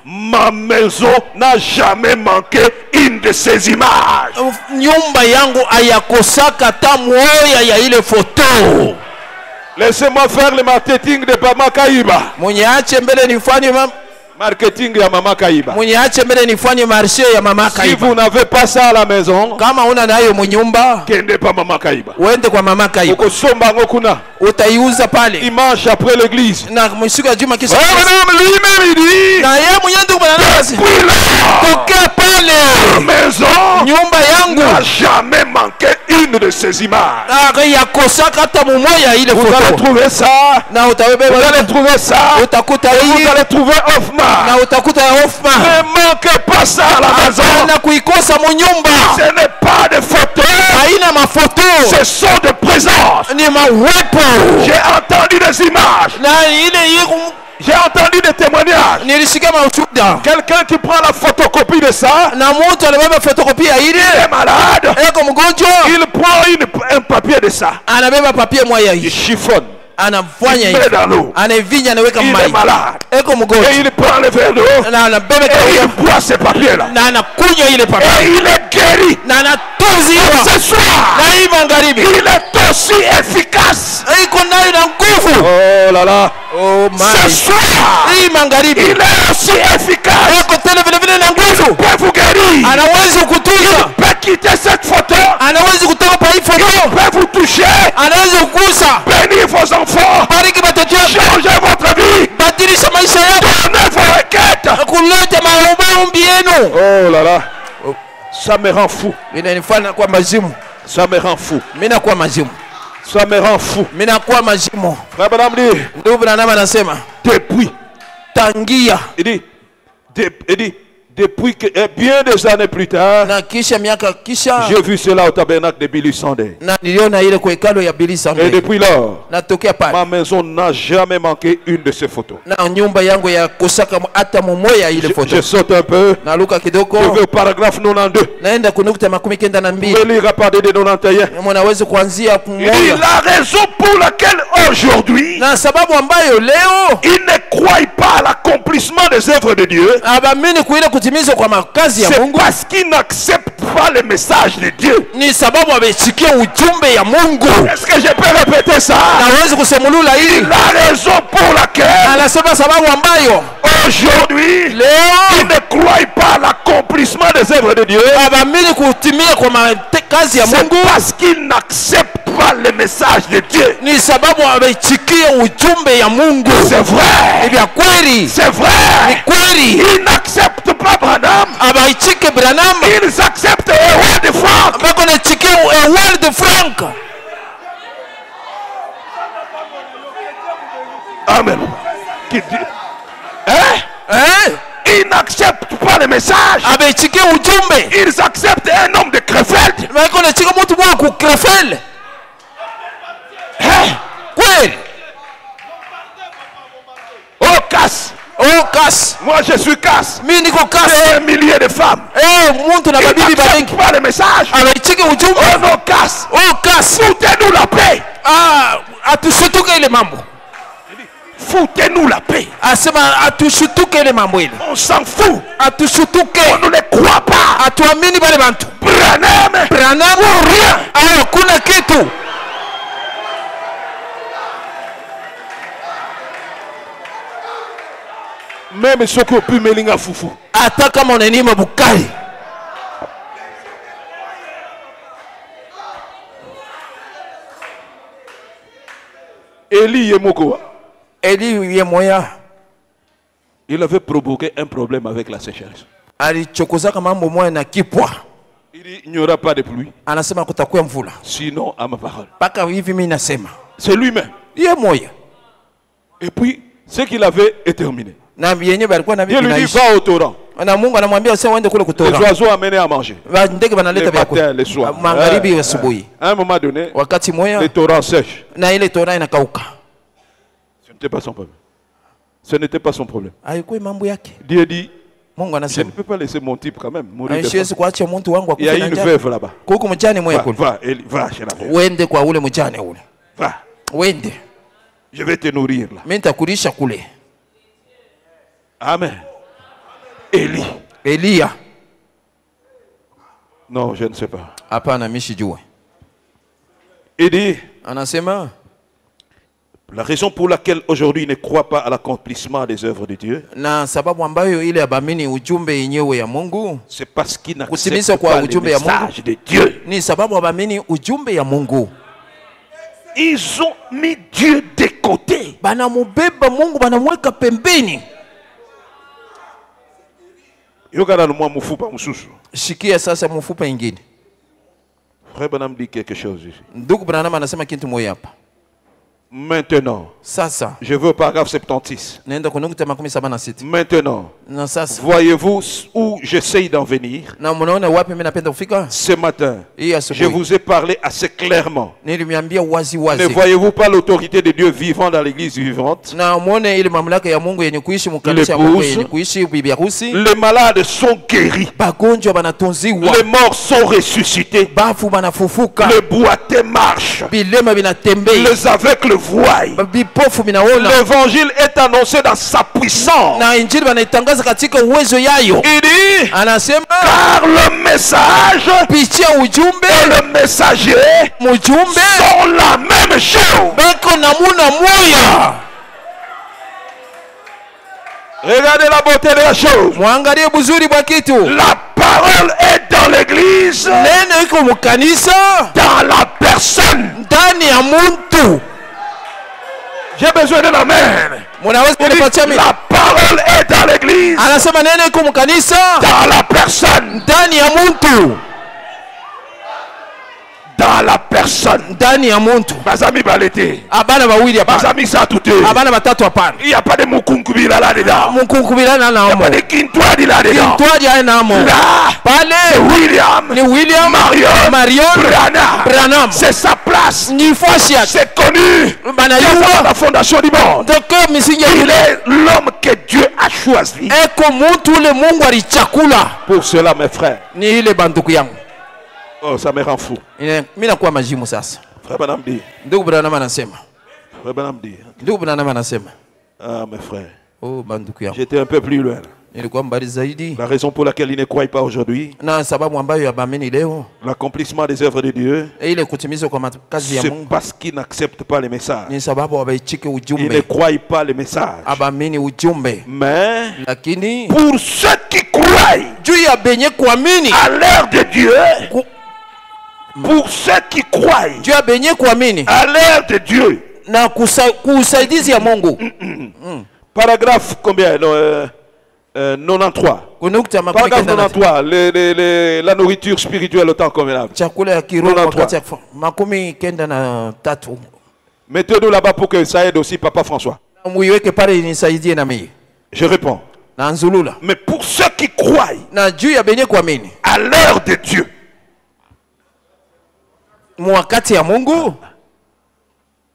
ma maison n'a jamais manqué une de ces images. Laissez-moi faire le marketing de Mama Kaiba. Marketing ya Mama Kaiba. Si vous n'avez pas ça à la maison, kende pa Mama Kaiba. Ukosomba ngokuna. Il mange après l'église. Lui-même il dit, la maison n'a jamais manqué une de ces images. Vous allez trouver ça. Vous allez trouver ça. Vous allez trouver Hoffman. Ne manquez pas ça à la maison. Ce n'est pas de photos. Ce sont des présences. J'ai entendu des images. J'ai entendu des témoignages. Quelqu'un qui prend la photocopie de ça, il est malade. Il prend un papier de ça. Il chiffonne. anafanya met dans l'eau. anavinya anaweka Il est mai malade. eko mgonjwa Et il prend le verre d'eau. na anabeba Et il boit ces papiers-là. na anakunywa ile papi Et il est guéri. na anatunziwa Ce soir, na hii magharibi il est aussi efficace. iko nayo na nguvu. Oh là là. Oh Ce my, soir, hii magharibi il est aussi efficace. iko tena vile vile na nguvu. Il peut vous guérir. Anaweza kutunza, Il peut quitter cette photo. anaweza kutoka pa hii Il foto, peut vous toucher. anaweza kugusa. Bénir vos enfants. Bariki watoto wako, Changez votre vie. badilisha maisha yako, Donnez vos requêtes. kuleta maombi yenu. Oh là là. Ça me rend fou. Inanifanya kuwa mazimu, Ça me rend fou. mimi nakuwa mazimu, Ça me rend fou. mimi nakuwa mazimu. Frère Branham dit, Ndugu Branham anasema depuis, tangia il dit, depuis que, bien des années plus tard, na kisha miaka kisha j'ai vu cela au tabernacle de Billy Sunday. na niliona ile kwa hekalo ya Billy Et Sunday. depuis lors, Natokea ma pale maison n'a jamais manqué une de ces photos. na nyumba yangu ya kusaka hata mumoya ile Je foto. saute un peu. Na luka kidogo Je vais au paragraphe 92. naenda kunukta 92. Je vais lire à partir de 91. Mnaweza kuanzia Il dit kumoja. la raison pour laquelle aujourd'hui, Na sababu ambayo leo il ne croit pas à l'accomplissement des œuvres de Dieu, abamini kuile kutimizwa kwa makazi ya c'est Mungu parce qu'il n'accepte pas le message de Dieu. ni sababu amesikia ujumbe ya Mungu. Est-ce que je peux répéter ça? Naweza kusemulula hili. La raison pour laquelle Anasema sababu ambayo aujourd'hui il leo ne croit pas à l'accomplissement des œuvres de Dieu, abamini kutimia kwa kazi ya c'est Mungu parce qu'il n'accepte pas le message de Dieu. ni sababu amesikia ujumbe ya Mungu. C'est vrai. Ni vya kweli, C'est ni vrai. kweli. Ils n'acceptent pas Branham. Abaichike Branham Ils acceptent Erwan de Franck. bako na chike World de Frank. Amen. Qui dit, hein? Ils n'acceptent pas le message. Abaichike ujumbe Ils acceptent un homme de Krefeld. bako na chike mtu mwa ku Krefeld. Hein? Kweli. Oh, casse. Oh kas. Moi, je suis casse. Mimi niko kas. C'est un millier de femmes. Muntu na Ils babibi n'acceptent babengi. pas le message. Abaichike ujumbe. Oh non, casse. Oh kas. Foutez-nous la paix. Atushutuke ile mambo. Foutez-nous la paix. Asema atushutuke ile mambo ile. On s'en fout. Atushutuke. On ne les croit pas. Atuamini bale bantu. Branham. Branham Rien. hakuna kitu. Même ceux qui ont pu melinga foufou. Hata kama unanima bukali. Eli Yemoko. Eli yemoya Il avait provoqué un problème avec la sécheresse. alichokozaka mambo moya na kipwa. Il dit il n'y aura pas de pluie. Anasema kutakuwa mvula. Sinon à ma parole. Paka hivi mimi nasema. C'est lui-même. Yemoya. Et puis, ce qu'il avait est terminé. Na yenyewe balikuwa na Dieu vipi lui dit naishi. va au torrent. Na Mungu anamwambia usiwe uende kule Les kutoka. oiseaux amenés à manger. Ndege banaleta Le vyakula. matin, le soir. Magharibi asubuhi. À un moment donné, Wakati moya les torrents sèchent. na ile tora inakauka. Ce n'était pas son problème. Ce n'était pas son problème. Haikuwa mambo yake. Dieu dit, Mungu je ne anasema peux pas laisser mon type quand même mourir de faim. siwezi kuacha mtu wangu Il y a akufe na une njaa. veuve là-bas. Kuko mjane moya Va, kule. va, Eli, va chez la veuve. Uende kwa ule mjane ule. Va, Uende. je vais te nourrir là. Mimi nitakulisha kule. Amen. Eli. Elia. Non, je ne sais pas. Hapana mishi jua. Il dit, Anasema la raison pour laquelle aujourd'hui il ne croit pas à l'accomplissement des œuvres de Dieu, na sababu ambayo ile abamini ujumbe yenyewe ya Mungu c'est parce qu'il Kutimizwa n'accepte kwa pas le ujumbe ya Mungu. message de Dieu. ni sababu abamini ujumbe ya Mungu. Ils ont mis Dieu de côté. Banamubeba Mungu banamweka pembeni. Yogana le moi moufupa moussoussou. Shikia sasa mfupa ingine. Frère Branham dit quelque chose ici. Ndugu Branham anasema kitu moja hapa. Maintenant, Sasa je veux au paragraphe 76. naenda kunukta 76. Maintenant, Na sasa voyez-vous où j'essaye d'en venir? na mnaona wapi mimi napenda kufika? Ce matin, Hii je asubuhi vous ai parlé assez clairement. nilimiambia wazi Ne wazi. voyez-vous pas l'autorité de Dieu vivant dans l'église vivante? Na muone ile mamlaka ya Mungu yenye kuishi mkanisa ya Mungu yenye kuishi bibi harusi. Les malades sont guéris. Bagonjwa banatunziwa. Les morts sont ressuscités. Bafu banafufuka. Les boiteux marchent. Bilema binatembea. Les aveugles voient. L'évangile est annoncé dans sa puissance. Il dit, car le message et le messager sont la même chose. Regardez la beauté de la chose. La parole est dans l'église, dans la personne. J'ai besoin d'un amen. La parole est dans l'église, dans la personne. Dans la personne. Bazami balete. Bazami satute. Il n'y a pas de mukunkubila là-dedans. Il n'y a pas de kintwadi là-dedans. Là, c'est William Marion Branham. C'est sa place. C'est connu. Dans la fondation du monde. Il est l'homme que Dieu a choisi. Pour cela, mes frères. Oh, ça me rend fou. Frère Branham dit. Frère Branham dit. Ah, mes frères. J'étais un peu plus loin. La raison pour laquelle il ne croit pas aujourd'hui, l'accomplissement des œuvres de Dieu, c'est parce qu'il n'accepte pas les messages. Il ne croit pas les messages. Mais pour ceux qui croient à l'ère de Dieu, pour ceux qui croient à l'ère de Dieu, paragraphe combien? 93. Paragraphe 93. La nourriture spirituelle autant convenable. 93. Mettez-nous là-bas pour que ça aide aussi Papa François. Je réponds. Mais pour ceux qui croient à l'heure de Dieu,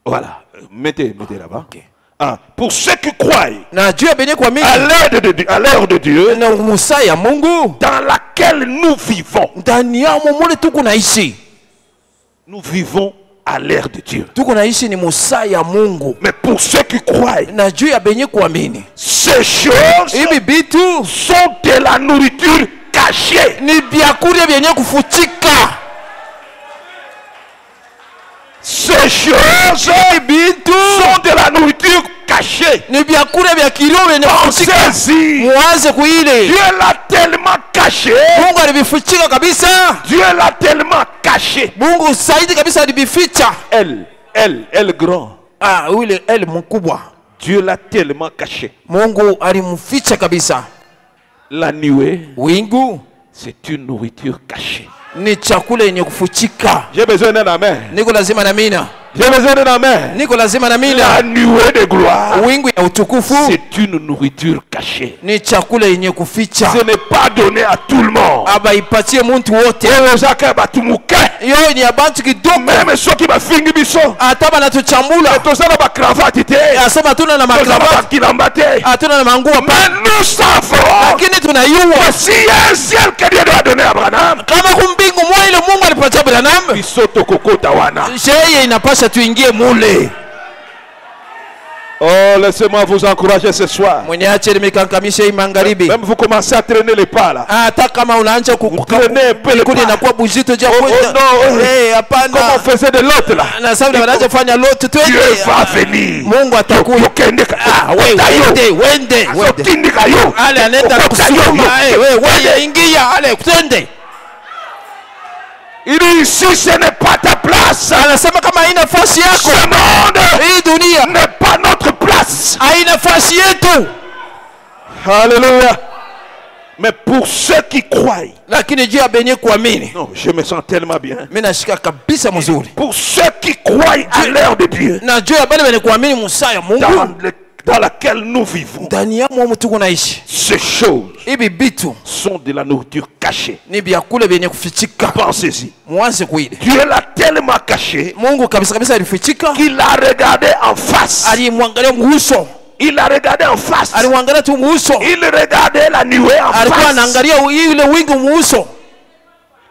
voilà, mettez là-bas. Okay. Ah, pour ceux qui croient à l'heure de Dieu, dans laquelle nous vivons, nous vivons à l'ère de Dieu. Mais pour ceux qui croient, ces choses sont de la nourriture cachée. Ces choses sont de la nourriture cachée. Pensez-y. Dieu l'a tellement caché. Dieu l'a tellement caché. Elle grand. Ah oui, elle mon kubwa. Dieu l'a tellement caché. La nuée, c'est une nourriture cachée. J'ai besoin d'un amen. J'ai besoin d'un amen. La nuée de gloire, c'est une nourriture cachée. Ce n'est pas donné à tout le monde. Même ceux qui m'ont fait biso, mais nous savons que s'il y a un ciel que Dieu doit donner à Branham, oh, laissez-moi vous encourager ce soir. Même vous commencez à traîner les pas là. Vous traînez un peu les pas. Oh non, comme on faisait de l'autre là. Dieu va venir. Il dit ici ce n'est pas ta place. Ce monde n'est pas notre place. Alléluia. Mais pour ceux qui croient, non, je me sens tellement bien. Pour ceux qui croient à l'heure de Dieu, dans laquelle nous vivons, ces choses sont de la nourriture cachée. Pensez-y. Dieu l'a tellement caché qu'il a regardé en face. Il a regardé en face. Il regardait la nuée en face.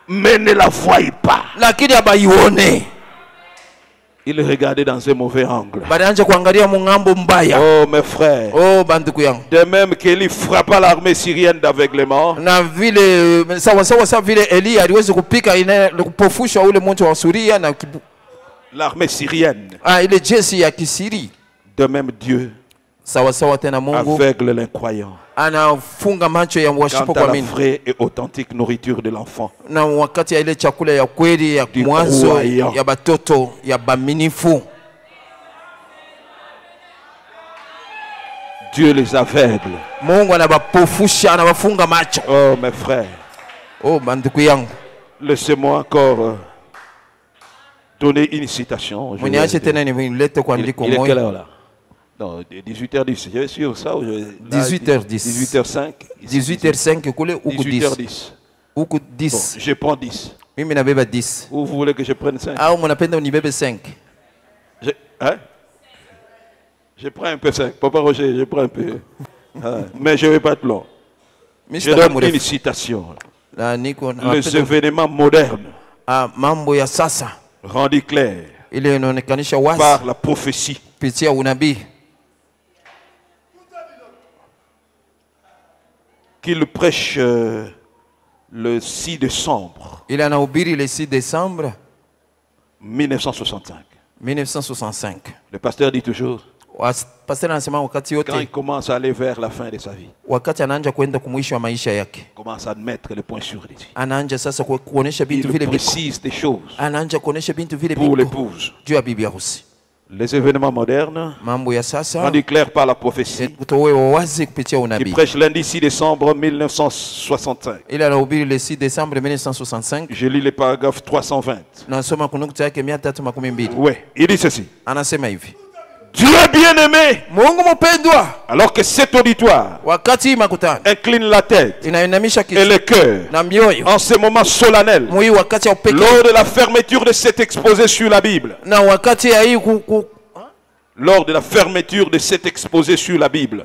Mais ne la voyait pas. Il regardait dans un mauvais angle. balianja kuangalia mungambo mbaya. Oh mes frères. Oh banduku yangu. De même qu'Élie frappa l'armée syrienne d'aveuglement. Na vile sawa vile Eli aliweza kupika kupofusha ule mtu wa Suria na l'armée syrienne. Ile jeshi ya Kisiri. De même Dieu sawa tena Mungu aveugle l'incroyant. Anafunga macho ya washipo kwa mini. La vraie et authentique nourriture de l'enfant. Na wakati ya ile chakula ya kweli ya mwanzo ya batoto ya baminifu. Dieu les aveugle. Mungu anabapofusha anabafunga macho. Oh mes frères. Oh banduku yangu. Laissez-moi encore donner une citation. Mniache tena nilete kwa andiko moja. Il est quelle heure là? Non, 18h10. Je suis sur ça ou 18h10. 18h05. 18h05 kule huku 18h10. Huku 10. Bon, je prends 10. Mimi nabeba 10. Ou vous voulez que je prenne 5? Au mnapenda unibebe 5. Je prends un peu 5. Papa Roger, je prends un peu. Mais je ne vais pas être long. Je donne une citation. Les événements modernes mambo ya sasa rendus clairs ile inaonekanisha wazi par la prophétie kupitia unabii qu'il prêche le 6 décembre. Il anahubiri le 6 décembre 1965. Le pasteur dit toujours, quand il commence à aller vers la fin de sa vie, commence à mettre le point sur les i. Il précise des choses pour l'épouse. Les événements modernes rendus clairs par la prophétie qui prêche lundi 6 décembre 1965. Il a oublié le 6 décembre 1965. Je lis le paragraphe 320. Oui, il dit ceci. Dieu bien-aimé, alors que cet auditoire incline la tête et le cœur en ce moment solennel, lors de la fermeture de cet exposé sur la Bible, lors de la fermeture de cet exposé sur la Bible,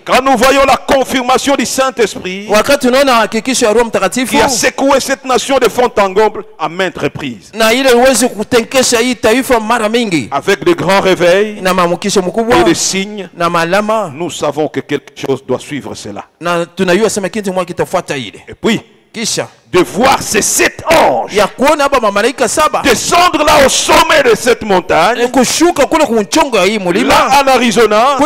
quand nous voyons la confirmation du Saint-Esprit qui a secoué cette nation de fond en comble à maintes reprises, avec de grands réveils et des signes, nous savons que quelque chose doit suivre cela. Et puis, de voir ces 7 anges descendre là au sommet de cette montagne, là en Arizona,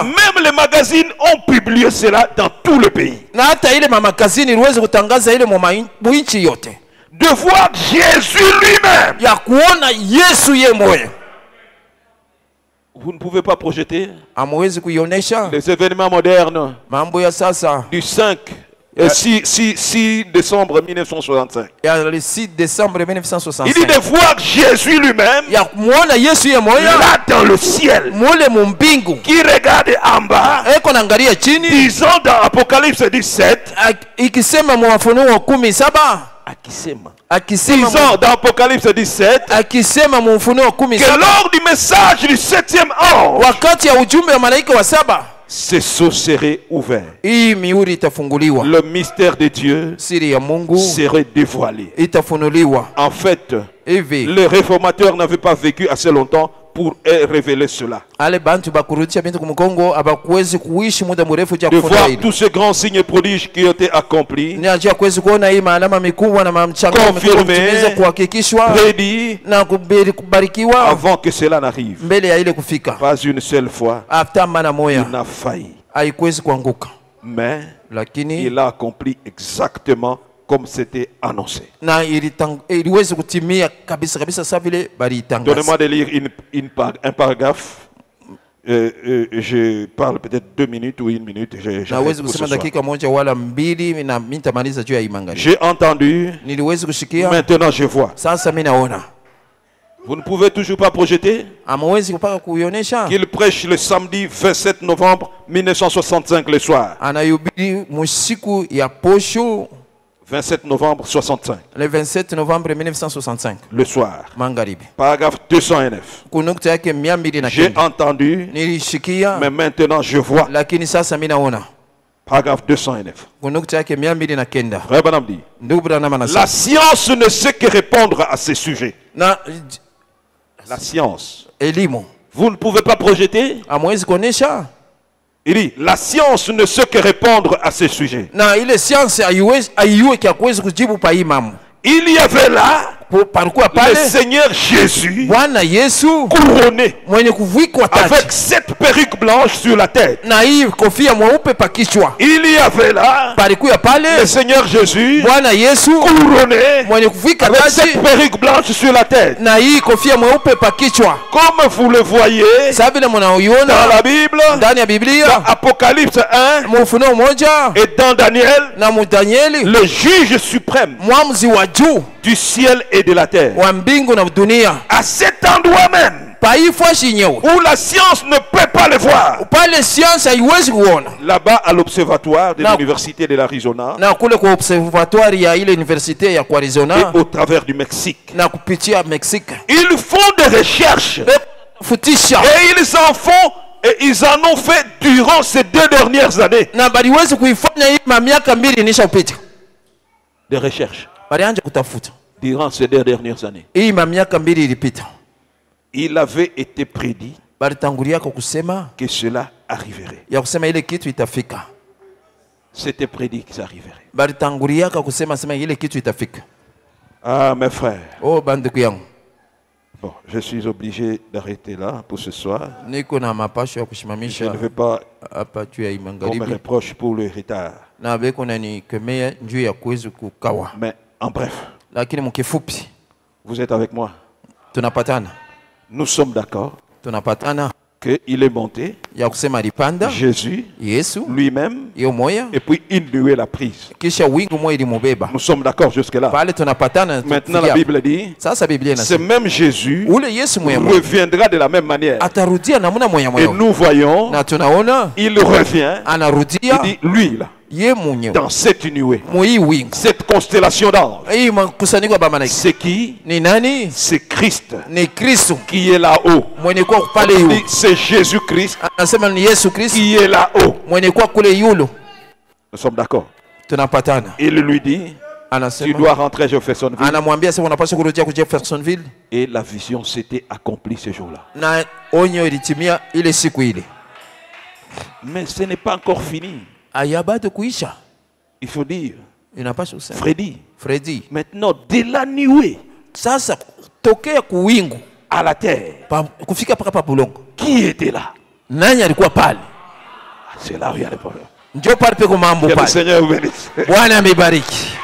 même les magazines ont publié cela dans tout le pays. De voir Jésus lui-même. Vous ne pouvez pas projeter les événements modernes du 6 décembre 1965. Le 6 décembre 1965. Il dit de voir Jésus lui-même là dans le ciel, qui regarde en bas, disant dans Apocalypse 17, disant dans Apocalypse 17, que lors du message du 7e ange, ces sceaux seraient ouverts. Le mystère de Dieu serait dévoilé. En fait, les réformateurs n'avaient pas vécu assez longtemps pour révéler cela. De voir tous ces grands signes et prodiges qui ont été accomplis, confirmés, prédits, avant que cela n'arrive. Pas une seule fois, il n'a failli. Mais il a accompli exactement comme c'était annoncé. Donnez-moi de lire un paragraphe. Je parle peut-être 2 minutes ou 1 minute. J'ai entendu. Maintenant je vois. Vous ne pouvez toujours pas projeter qu'il prêche le samedi 27 novembre 1965 le soir. 27 novembre 65. Le 27 novembre 1965. Le soir. Paragraphe 209. J'ai entendu, mais maintenant je vois. Paragraphe 209. Kunukta yake 209. Frère Branham dit, Ndugu Branham anasema. la science ne sait que répondre à ces sujets. Na La science. elimu. Vous ne pouvez pas projeter. Hamwezi kuonesha. Il dit, la science ne sait que répondre à ces sujets. Na ile science aiwe kia kuwezi kujibu pa hii mambo. Il y avait là Palikuwa le pale Seigneur Jésus Bwana Yesu couronné mwenye kuvikwa avec taji 7 perruques blanches sur la tête. na hii kofia mweupe pa kichwa. Il y avait là Palikuwa pale le Seigneur Jésus Bwana Yesu couronné mwenye kuvika avec taji 7 perruques blanches sur la tête. na hii kofia mweupe pa kichwa. Comme vous le voyez Sasa vile dans mnaiona la Bible, ndani ya dans Biblia Apocalypse 1 mu Ufunuo moja et dans Daniel, na mu Danieli, le juge suprême mwamuzi wa juu du ciel et de la terre. wa mbingu na dunia, À cet endroit même pa hii fashi nyewe où la science ne peut pas le voir. pale science haiwezi kuona, Là-bas à l'observatoire de Non. l'université de l'Arizona na kule kwa observatoire ya ile universite ya kwa Arizona et au travers du Mexique. na kupitia Mexique Ils font des recherches futisha et ils en font et ils en ont fait durant ces 2 dernières années. na baliwezi kuifanya hii miaka 2 inishapita, Des recherches balianja kutafuta durant ces 2 dernières années. hii miaka 2 ilipita, Il avait été prédit balitangulia kwa kusema que cela arriverait. ya kusema ile kitu itafika, C'était prédit que ça arriverait. balitangulia kwa kusema sema ile kitu itafika. Ah, mes frères. Oh banduku yangu, Bon, je suis obligé d'arrêter là pour ce soir. niko na mapasho ya Je kushimamisha ne veux pas hapa juu ya qu'on me magharibi reproche pour le retard. na beko nanikemea juu ya kuwezi kukawa, Mais en bref, lakini mkifupi vous êtes avec moi. tunapatana Nous sommes d'accord qu'il est monté, ya kusema alipanda Jésus Yesu lui-même, hiyo moya et puis une nuée l'a prise. kisha wingu moya ilimubeba Nous sommes d'accord jusque-là. pale, tunapatana. Maintenant, la Bible dit, Sasa Biblia ce inasema même Jésus ule Yesu moya moya reviendra de la même manière. atarudia namna moya Et moya, nous voyons, na tunaona il revient, anarudia il dit, lui, là, ye mwenyewe dans cette nuée, mui wingu. cette constellation d'anges. Hii makusanyiko ya malaika C'est qui? ni nani? C'est Christ Ni Kristo qui est là-haut. mwenye kuwa pale Il yulu, dit, c'est Jésus-Christ anasema ni Yesu Kristo qui est là-haut. mwenye kuwa kule yulu. Nous sommes d'accord. Tunapatana, Il lui dit, tu anasema dois rentrer à Jeffersonville. anamwambia sasa unapaswa kurudia ku Jeffersonville, Et la vision s'était accomplie ce jour-là. na onyo ilitimia ile siku ile. Mais ce n'est pas encore fini. Aya bado kuisha, Il faut dire, inapaswa kusema Freddy, Fredi, maintenant de la nuée sasa tokea kuwingu à la terre, kufika paka pa bulongo, qui était là? nani alikuwa pale? C'est là où il y a le problème. Njoo pale peko mambo Que le pale. Seigneur vous bénisse. Bwana amebariki.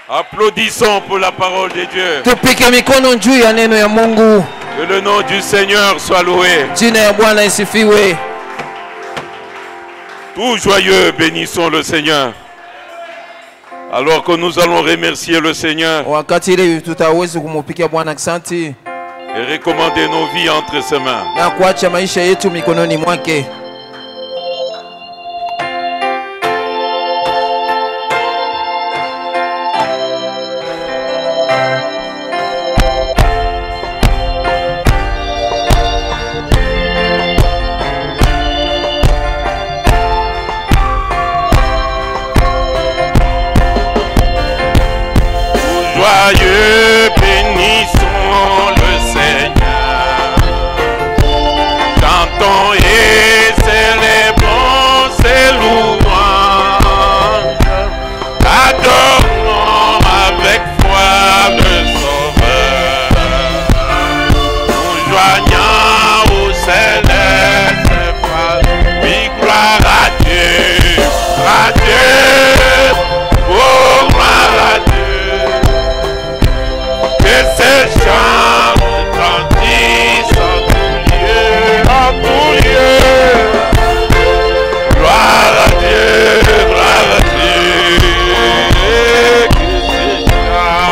Applaudissons pour la parole de Dieu. Tupike mikono juu ya neno ya Mungu. Que le nom du Seigneur soit loué. Jina ya Bwana isifiwe. Tout joyeux, bénissons le Seigneur. Alors que nous allons remercier le Seigneur Wakati ile tutaweza kumupikia Bwana asante et recommander nos vies entre ses mains. na kuacha maisha yetu mikononi mwake. Joyeux, bénissons le Seigneur. Chantons et célébrons ses louanges. Adorons avec foi le Sauveur. Nous joignons au céleste phare. Oui, gloire à Dieu, à Dieu, oh gloire à Dieu. Que ces chants retentissent en tout lieu. Gloire à Dieu, gloire à Dieu. Que ces chants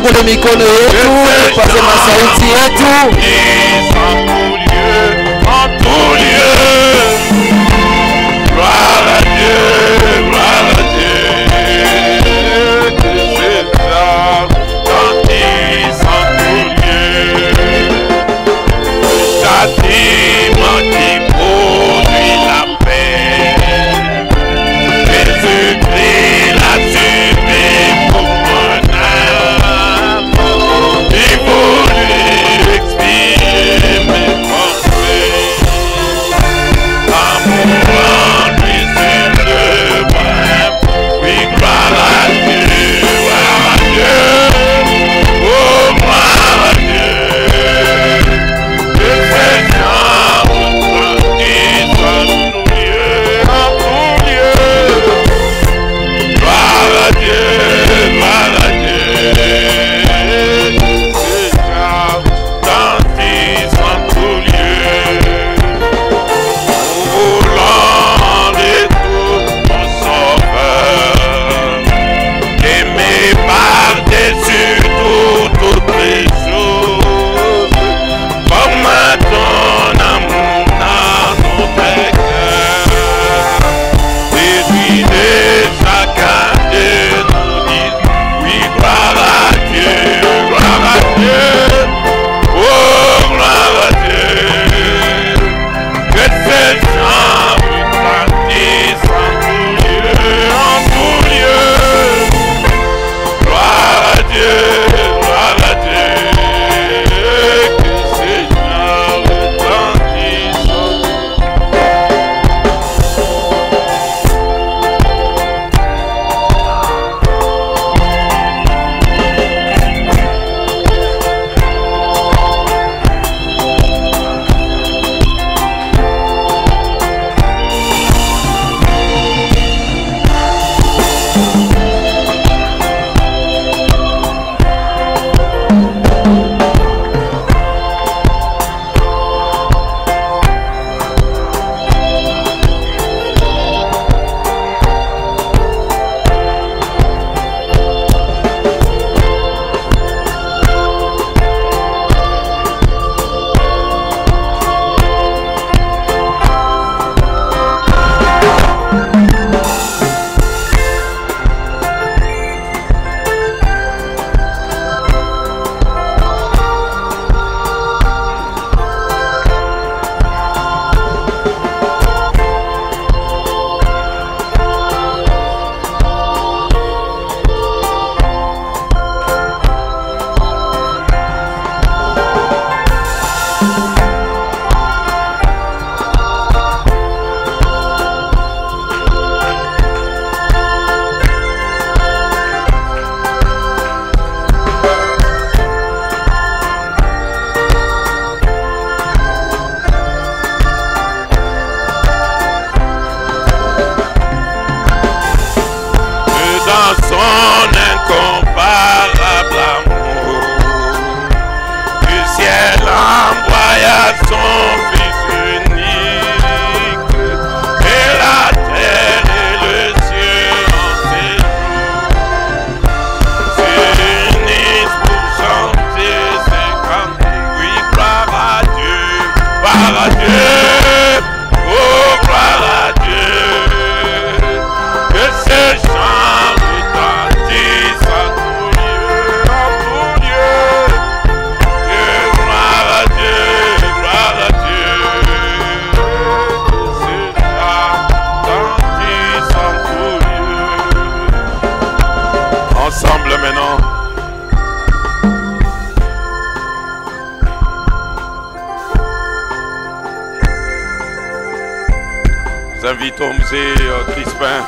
tufungule mikono yetu, tupaze masauti yetu. En tout lieu, gloire à Dieu, gloire à Dieu. Que c'est ça, tandis en tout lieu. Châtiment qui produit la paix. Jésus-Christ l'a tué pour mon âme. Il voulut expier mes forfaits. Amour en lui sur le bois. Oui, gloire à Dieu, gloire à Dieu. Oh, gloire à Dieu. Que ces gens qui sont tout lieu, en tout lieu. Gloire à Dieu, gloire à Dieu. Ces gens en tout lieu. Nous voulons les tout mon sauveur. Aimé par-dessus toutes les choses. Forme ton amour dans notre cœur. Séduis de chacun de nous dire oui, gloire à Dieu, gloire à Dieu. Oh, gloire à Dieu. Que ces gens retentissent en tout lieu. Gloire à Dieu, gloire à Dieu. Que ces gens retentissent en tout lieu. Son incomparable amour, du ciel envoya son Fils unique, et la terre et le ciel en s'unissent pour chanter ses cantiques. Oui, gloire à Dieu, gloire à Dieu, oh gloire à Dieu, que ces chants retentissent en tout lieu, que gloire à Dieu, gloire à Dieu, que ces chants retentissent en tout lieu. Ensemble maintenant. Nous invitons M. Crispin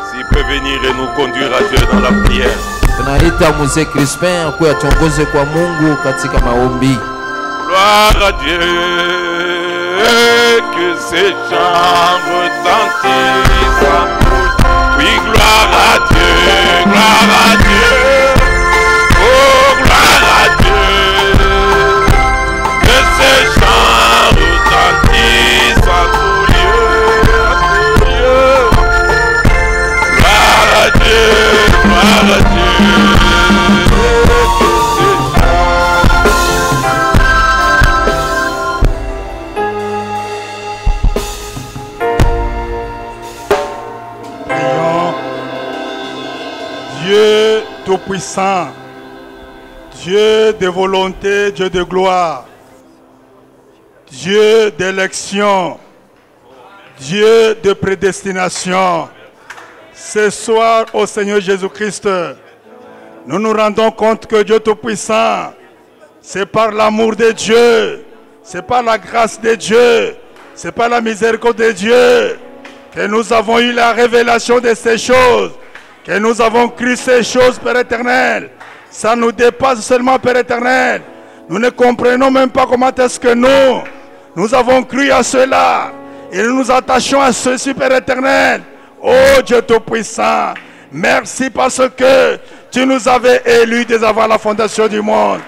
s'il peut venir et nous conduire à Dieu dans la prière. Tunaita Mzee Crispin akuwe atuongoze kwa Mungu katika maombi. Gloire à Dieu, que ces chants retentissent. Oui, gloire à Dieu, gloire à Dieu. Oh, gloire à Dieu, que ces chants retentissent en tout lieu, en tout lieu. Gloire à Dieu, gloire à Dieu. Tout-Puissant, Dieu de volonté, Dieu de gloire, Dieu d'élection, Dieu de prédestination. Ce soir, au Seigneur Jésus-Christ, nous nous rendons compte que Dieu Tout-Puissant, c'est par l'amour de Dieu, c'est par la grâce de Dieu, c'est par la miséricorde de Dieu que nous avons eu la révélation de ces choses, que nous avons cru ces choses, Père éternel. Ça nous dépasse seulement, Père éternel. Nous ne comprenons même pas comment est-ce que nous avons cru à cela. Et nous nous attachons à ceci, Père éternel. Oh Dieu Tout-Puissant, merci parce que tu nous avais élus dès avant la fondation du monde.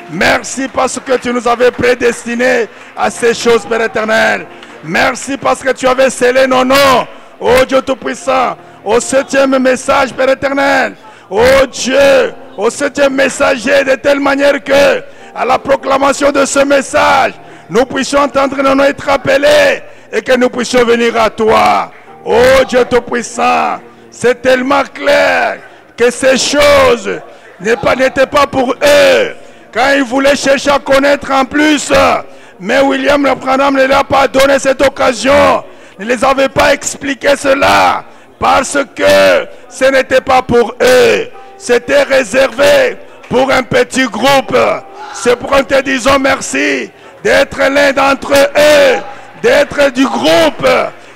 Merci parce que tu nous avais prédestinés à ces choses, Père éternel. Merci parce que tu avais scellé nos noms, oh Dieu Tout-Puissant, au 7e message, Père éternel. Oh Dieu, au 7e messager, de telle manière que, à la proclamation de ce message, nous puissions entendre nos noms être appelés et que nous puissions venir à toi. Oh Dieu Tout-Puissant, c'est tellement clair que ces choses n'étaient pas pour eux. Quand ils voulaient chercher à connaître en plus, mais William Branham ne leur a pas donné cette occasion. Il ne les avait pas expliqué cela. Parce que ce n'était pas pour eux. C'était réservé pour un petit groupe. C'est pourquoi nous te disons merci d'être l'un d'entre eux, d'être du groupe,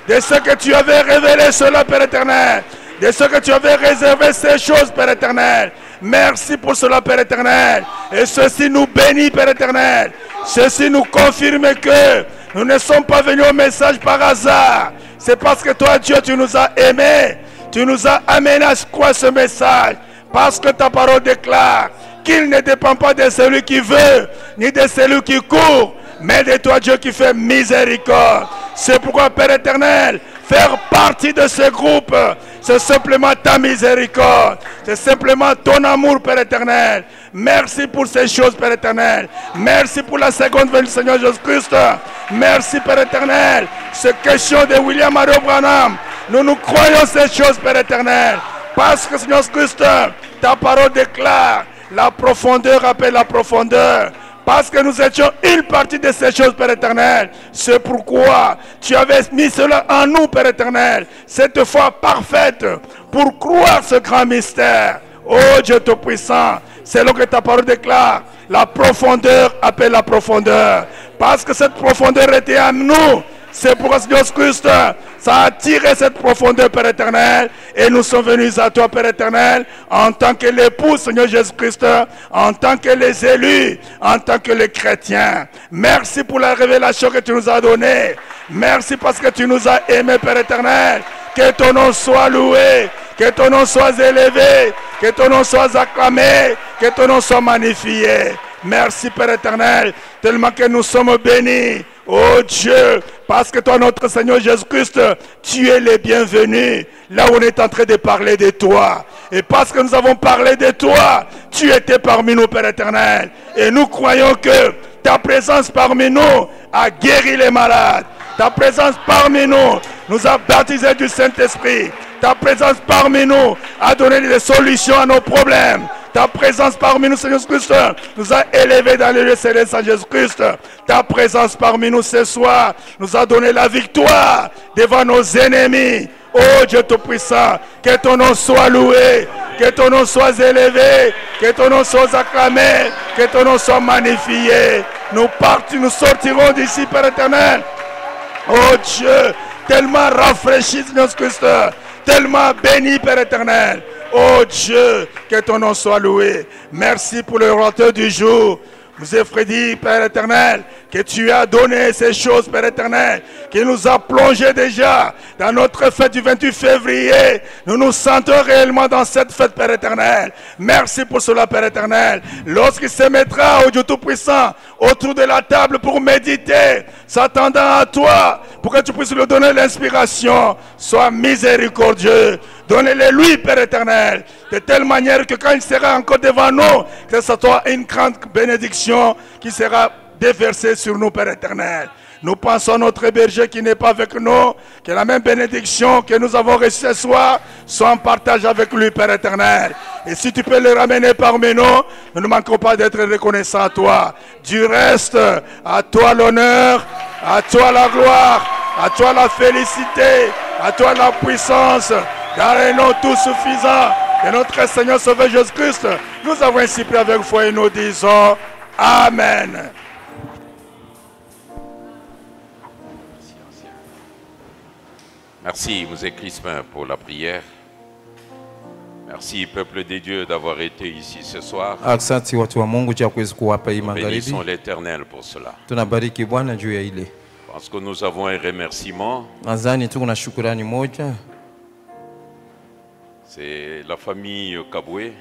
de ce que tu avais révélé cela, Père éternel, de ce que tu avais réservé ces choses, Père éternel. Merci pour cela, Père éternel. Et ceci nous bénit, Père éternel. Ceci nous confirme que nous ne sommes pas venus au message par hasard. C'est parce que toi, Dieu, tu nous as aimés. Tu nous as amenés à quoi ce message? Parce que ta parole déclare qu'il ne dépend pas de celui qui veut, ni de celui qui court, mais de toi, Dieu, qui fait miséricorde. C'est pourquoi, Père éternel, faire partie de ce groupe, c'est simplement ta miséricorde. C'est simplement ton amour, Père éternel. Merci pour ces choses, Père éternel. Merci pour la seconde venue du Seigneur Jésus-Christ. Merci, Père éternel. Cette question de William Mario Branham, nous croyons ces choses, Père éternel. Parce que, Seigneur Jésus-Christ, ta parole déclare la profondeur appelle la profondeur. Parce que nous étions une partie de ces choses, Père éternel. C'est pourquoi tu avais mis cela en nous, Père éternel. Cette foi parfaite pour croire ce grand mystère. Oh Dieu Tout-Puissant, c'est là que ta parole déclare. La profondeur appelle la profondeur. Parce que cette profondeur était en nous. C'est pourquoi, Seigneur Christ, ça a attiré cette profondeur, Père éternel. Et nous sommes venus à toi, Père éternel, en tant que l'époux, Seigneur Jésus-Christ, en tant que les élus, en tant que les chrétiens. Merci pour la révélation que tu nous as donnée. Merci parce que tu nous as aimés, Père éternel. Que ton nom soit loué, que ton nom soit élevé, que ton nom soit acclamé, que ton nom soit magnifié. Merci, Père éternel, tellement que nous sommes bénis. Oh Dieu, parce que toi, notre Seigneur Jésus-Christ, tu es le bienvenu là où on est en train de parler de toi. Et parce que nous avons parlé de toi, tu étais parmi nous, Père éternel. Et nous croyons que ta présence parmi nous a guéri les malades. Ta présence parmi nous a baptisé du Saint-Esprit. Ta présence parmi nous a donné des solutions à nos problèmes. Ta présence parmi nous, Seigneur Christ, nous a élevés dans les lieux célestes en Jésus-Christ. Ta présence parmi nous ce soir nous a donné la victoire devant nos ennemis. Oh Dieu Tout-Puissant, que ton nom soit loué, que ton nom soit élevé, que ton nom soit acclamé, que ton nom soit magnifié. Nous sortirons d'ici, Père éternel. Oh Dieu, tellement rafraîchi, Seigneur Christ, tellement béni, Père éternel. Oh Dieu, que ton nom soit loué. Merci pour le orateur du jour. Vous avez Freddy, Père éternel, que tu as donné ces choses, Père éternel, qui nous a plongé déjà dans notre fête du 28 février. Nous nous sentons réellement dans cette fête, Père éternel. Merci pour cela, Père éternel. Lorsqu'il se mettra, au Dieu Tout-Puissant, autour de la table pour méditer, s'attendant à toi, pour que tu puisses lui donner l'inspiration, sois miséricordieux. Donnez-le lui, Père éternel, de telle manière que quand il sera encore devant nous, que ce soit une grande bénédiction qui sera déversée sur nous, Père éternel. Nous pensons à notre berger qui n'est pas avec nous. Que la même bénédiction que nous avons reçue ce soir soit en partage avec lui, Père éternel. Et si tu peux le ramener parmi nous, nous ne manquerons pas d'être reconnaissants à toi. Du reste, à toi l'honneur, à toi la gloire, à toi la félicité, à toi la puissance, dans le nom tout suffisant de notre Seigneur Sauveur Jésus-Christ. Nous avons ainsi prié avec foi et nous disons Amen. Merci, Monseigneur Crispin, pour la prière. Merci, peuple de Dieu, d'avoir été ici ce soir. Nous bénissons l'Éternel pour cela. Parce que nous avons un remerciement. C'est la famille Kabwe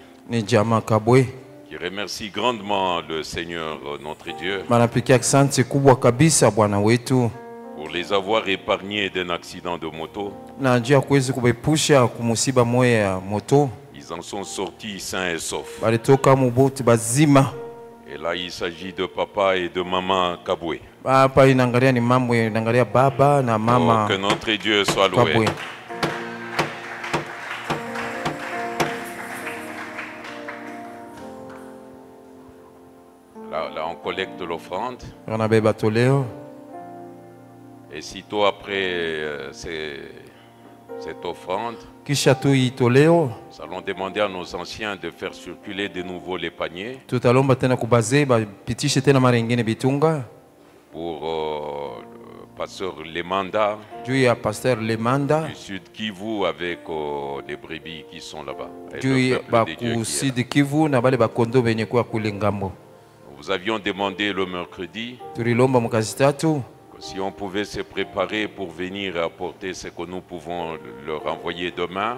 qui remercie grandement le Seigneur notre Dieu pour les avoir épargnés d'un accident de moto. Ils en sont sortis sains et saufs. Et là, il s'agit de papa et de maman Kabwe. Oh, que notre Dieu soit loué. Là, on collecte l'offrande. Et sitôt après cette offrande, nous allons demander à nos anciens de faire circuler de nouveau les paniers pour le pasteur Lemanda du Sud Kivu avec les brebis qui sont là-bas. Nous avions demandé le mercredi si on pouvait se préparer pour venir apporter ce que nous pouvons leur envoyer demain.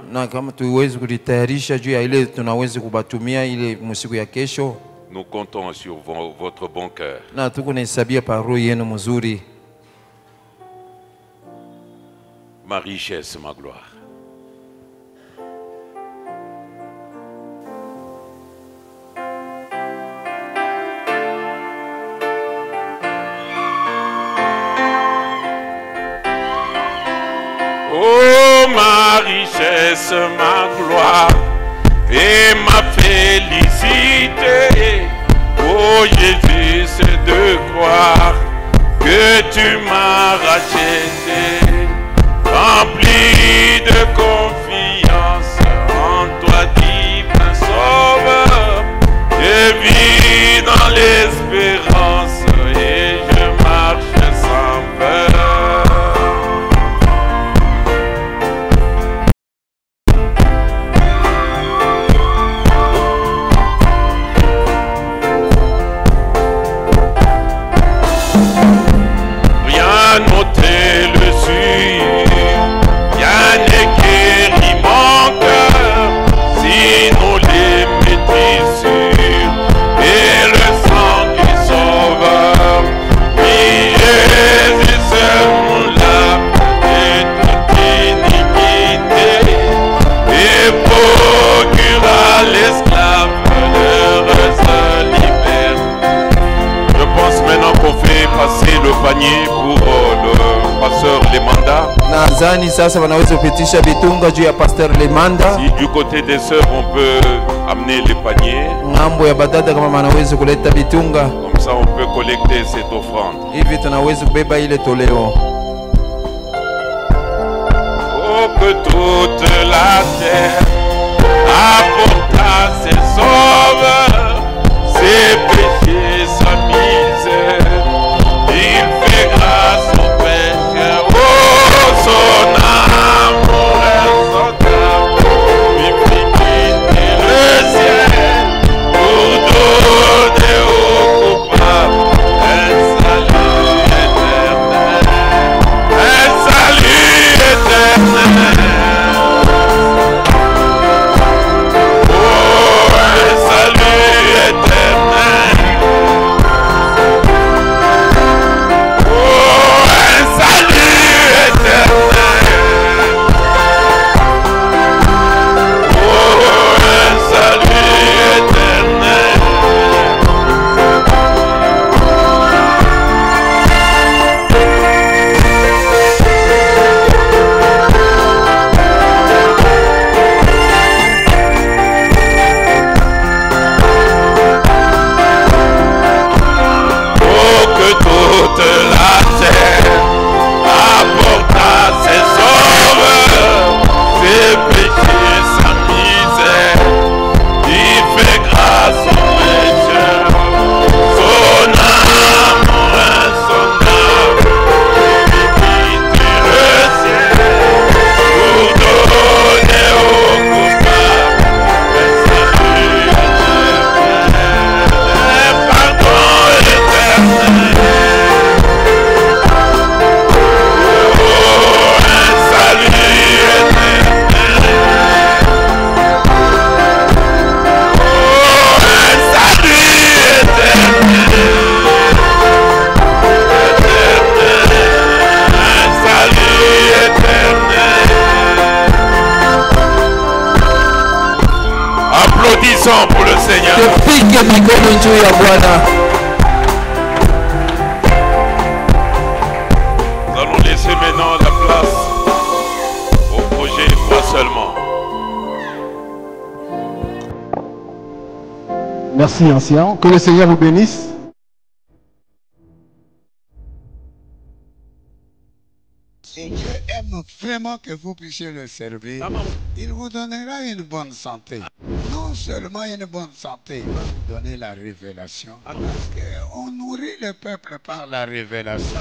Nous comptons sur votre bon cœur. Ma richesse, ma gloire. Oh, ma richesse, ma gloire et ma félicité. Oh Jésus, c'est de croire que tu m'as racheté, rempli de confiance en toi, divin Sauveur. Je vis dans l'espérance et je marche sans peur. Pour le pasteur Lemanda. Si du côté des sœurs on peut amener les paniers, comme ça on peut collecter cette offrande. Oh, que toute la terre apporta ses sauveurs, ses péchés, sa misère. Il fait grâce au pécheur, oh, son amour est son amour. Il fit quitter le ciel pour donner aux coupables un salut éternel, un salut éternel. Oh, un salut Alléluia, Bwana. Nous allons laisser maintenant la place au projet Croix seulement. Merci, ancien. Que le Seigneur vous bénisse. Et Dieu aime vraiment que vous puissiez le servir. Il vous donnera une bonne santé. Non seulement une bonne santé, il va vous donner la révélation. Parce qu'on nourrit le peuple par la révélation.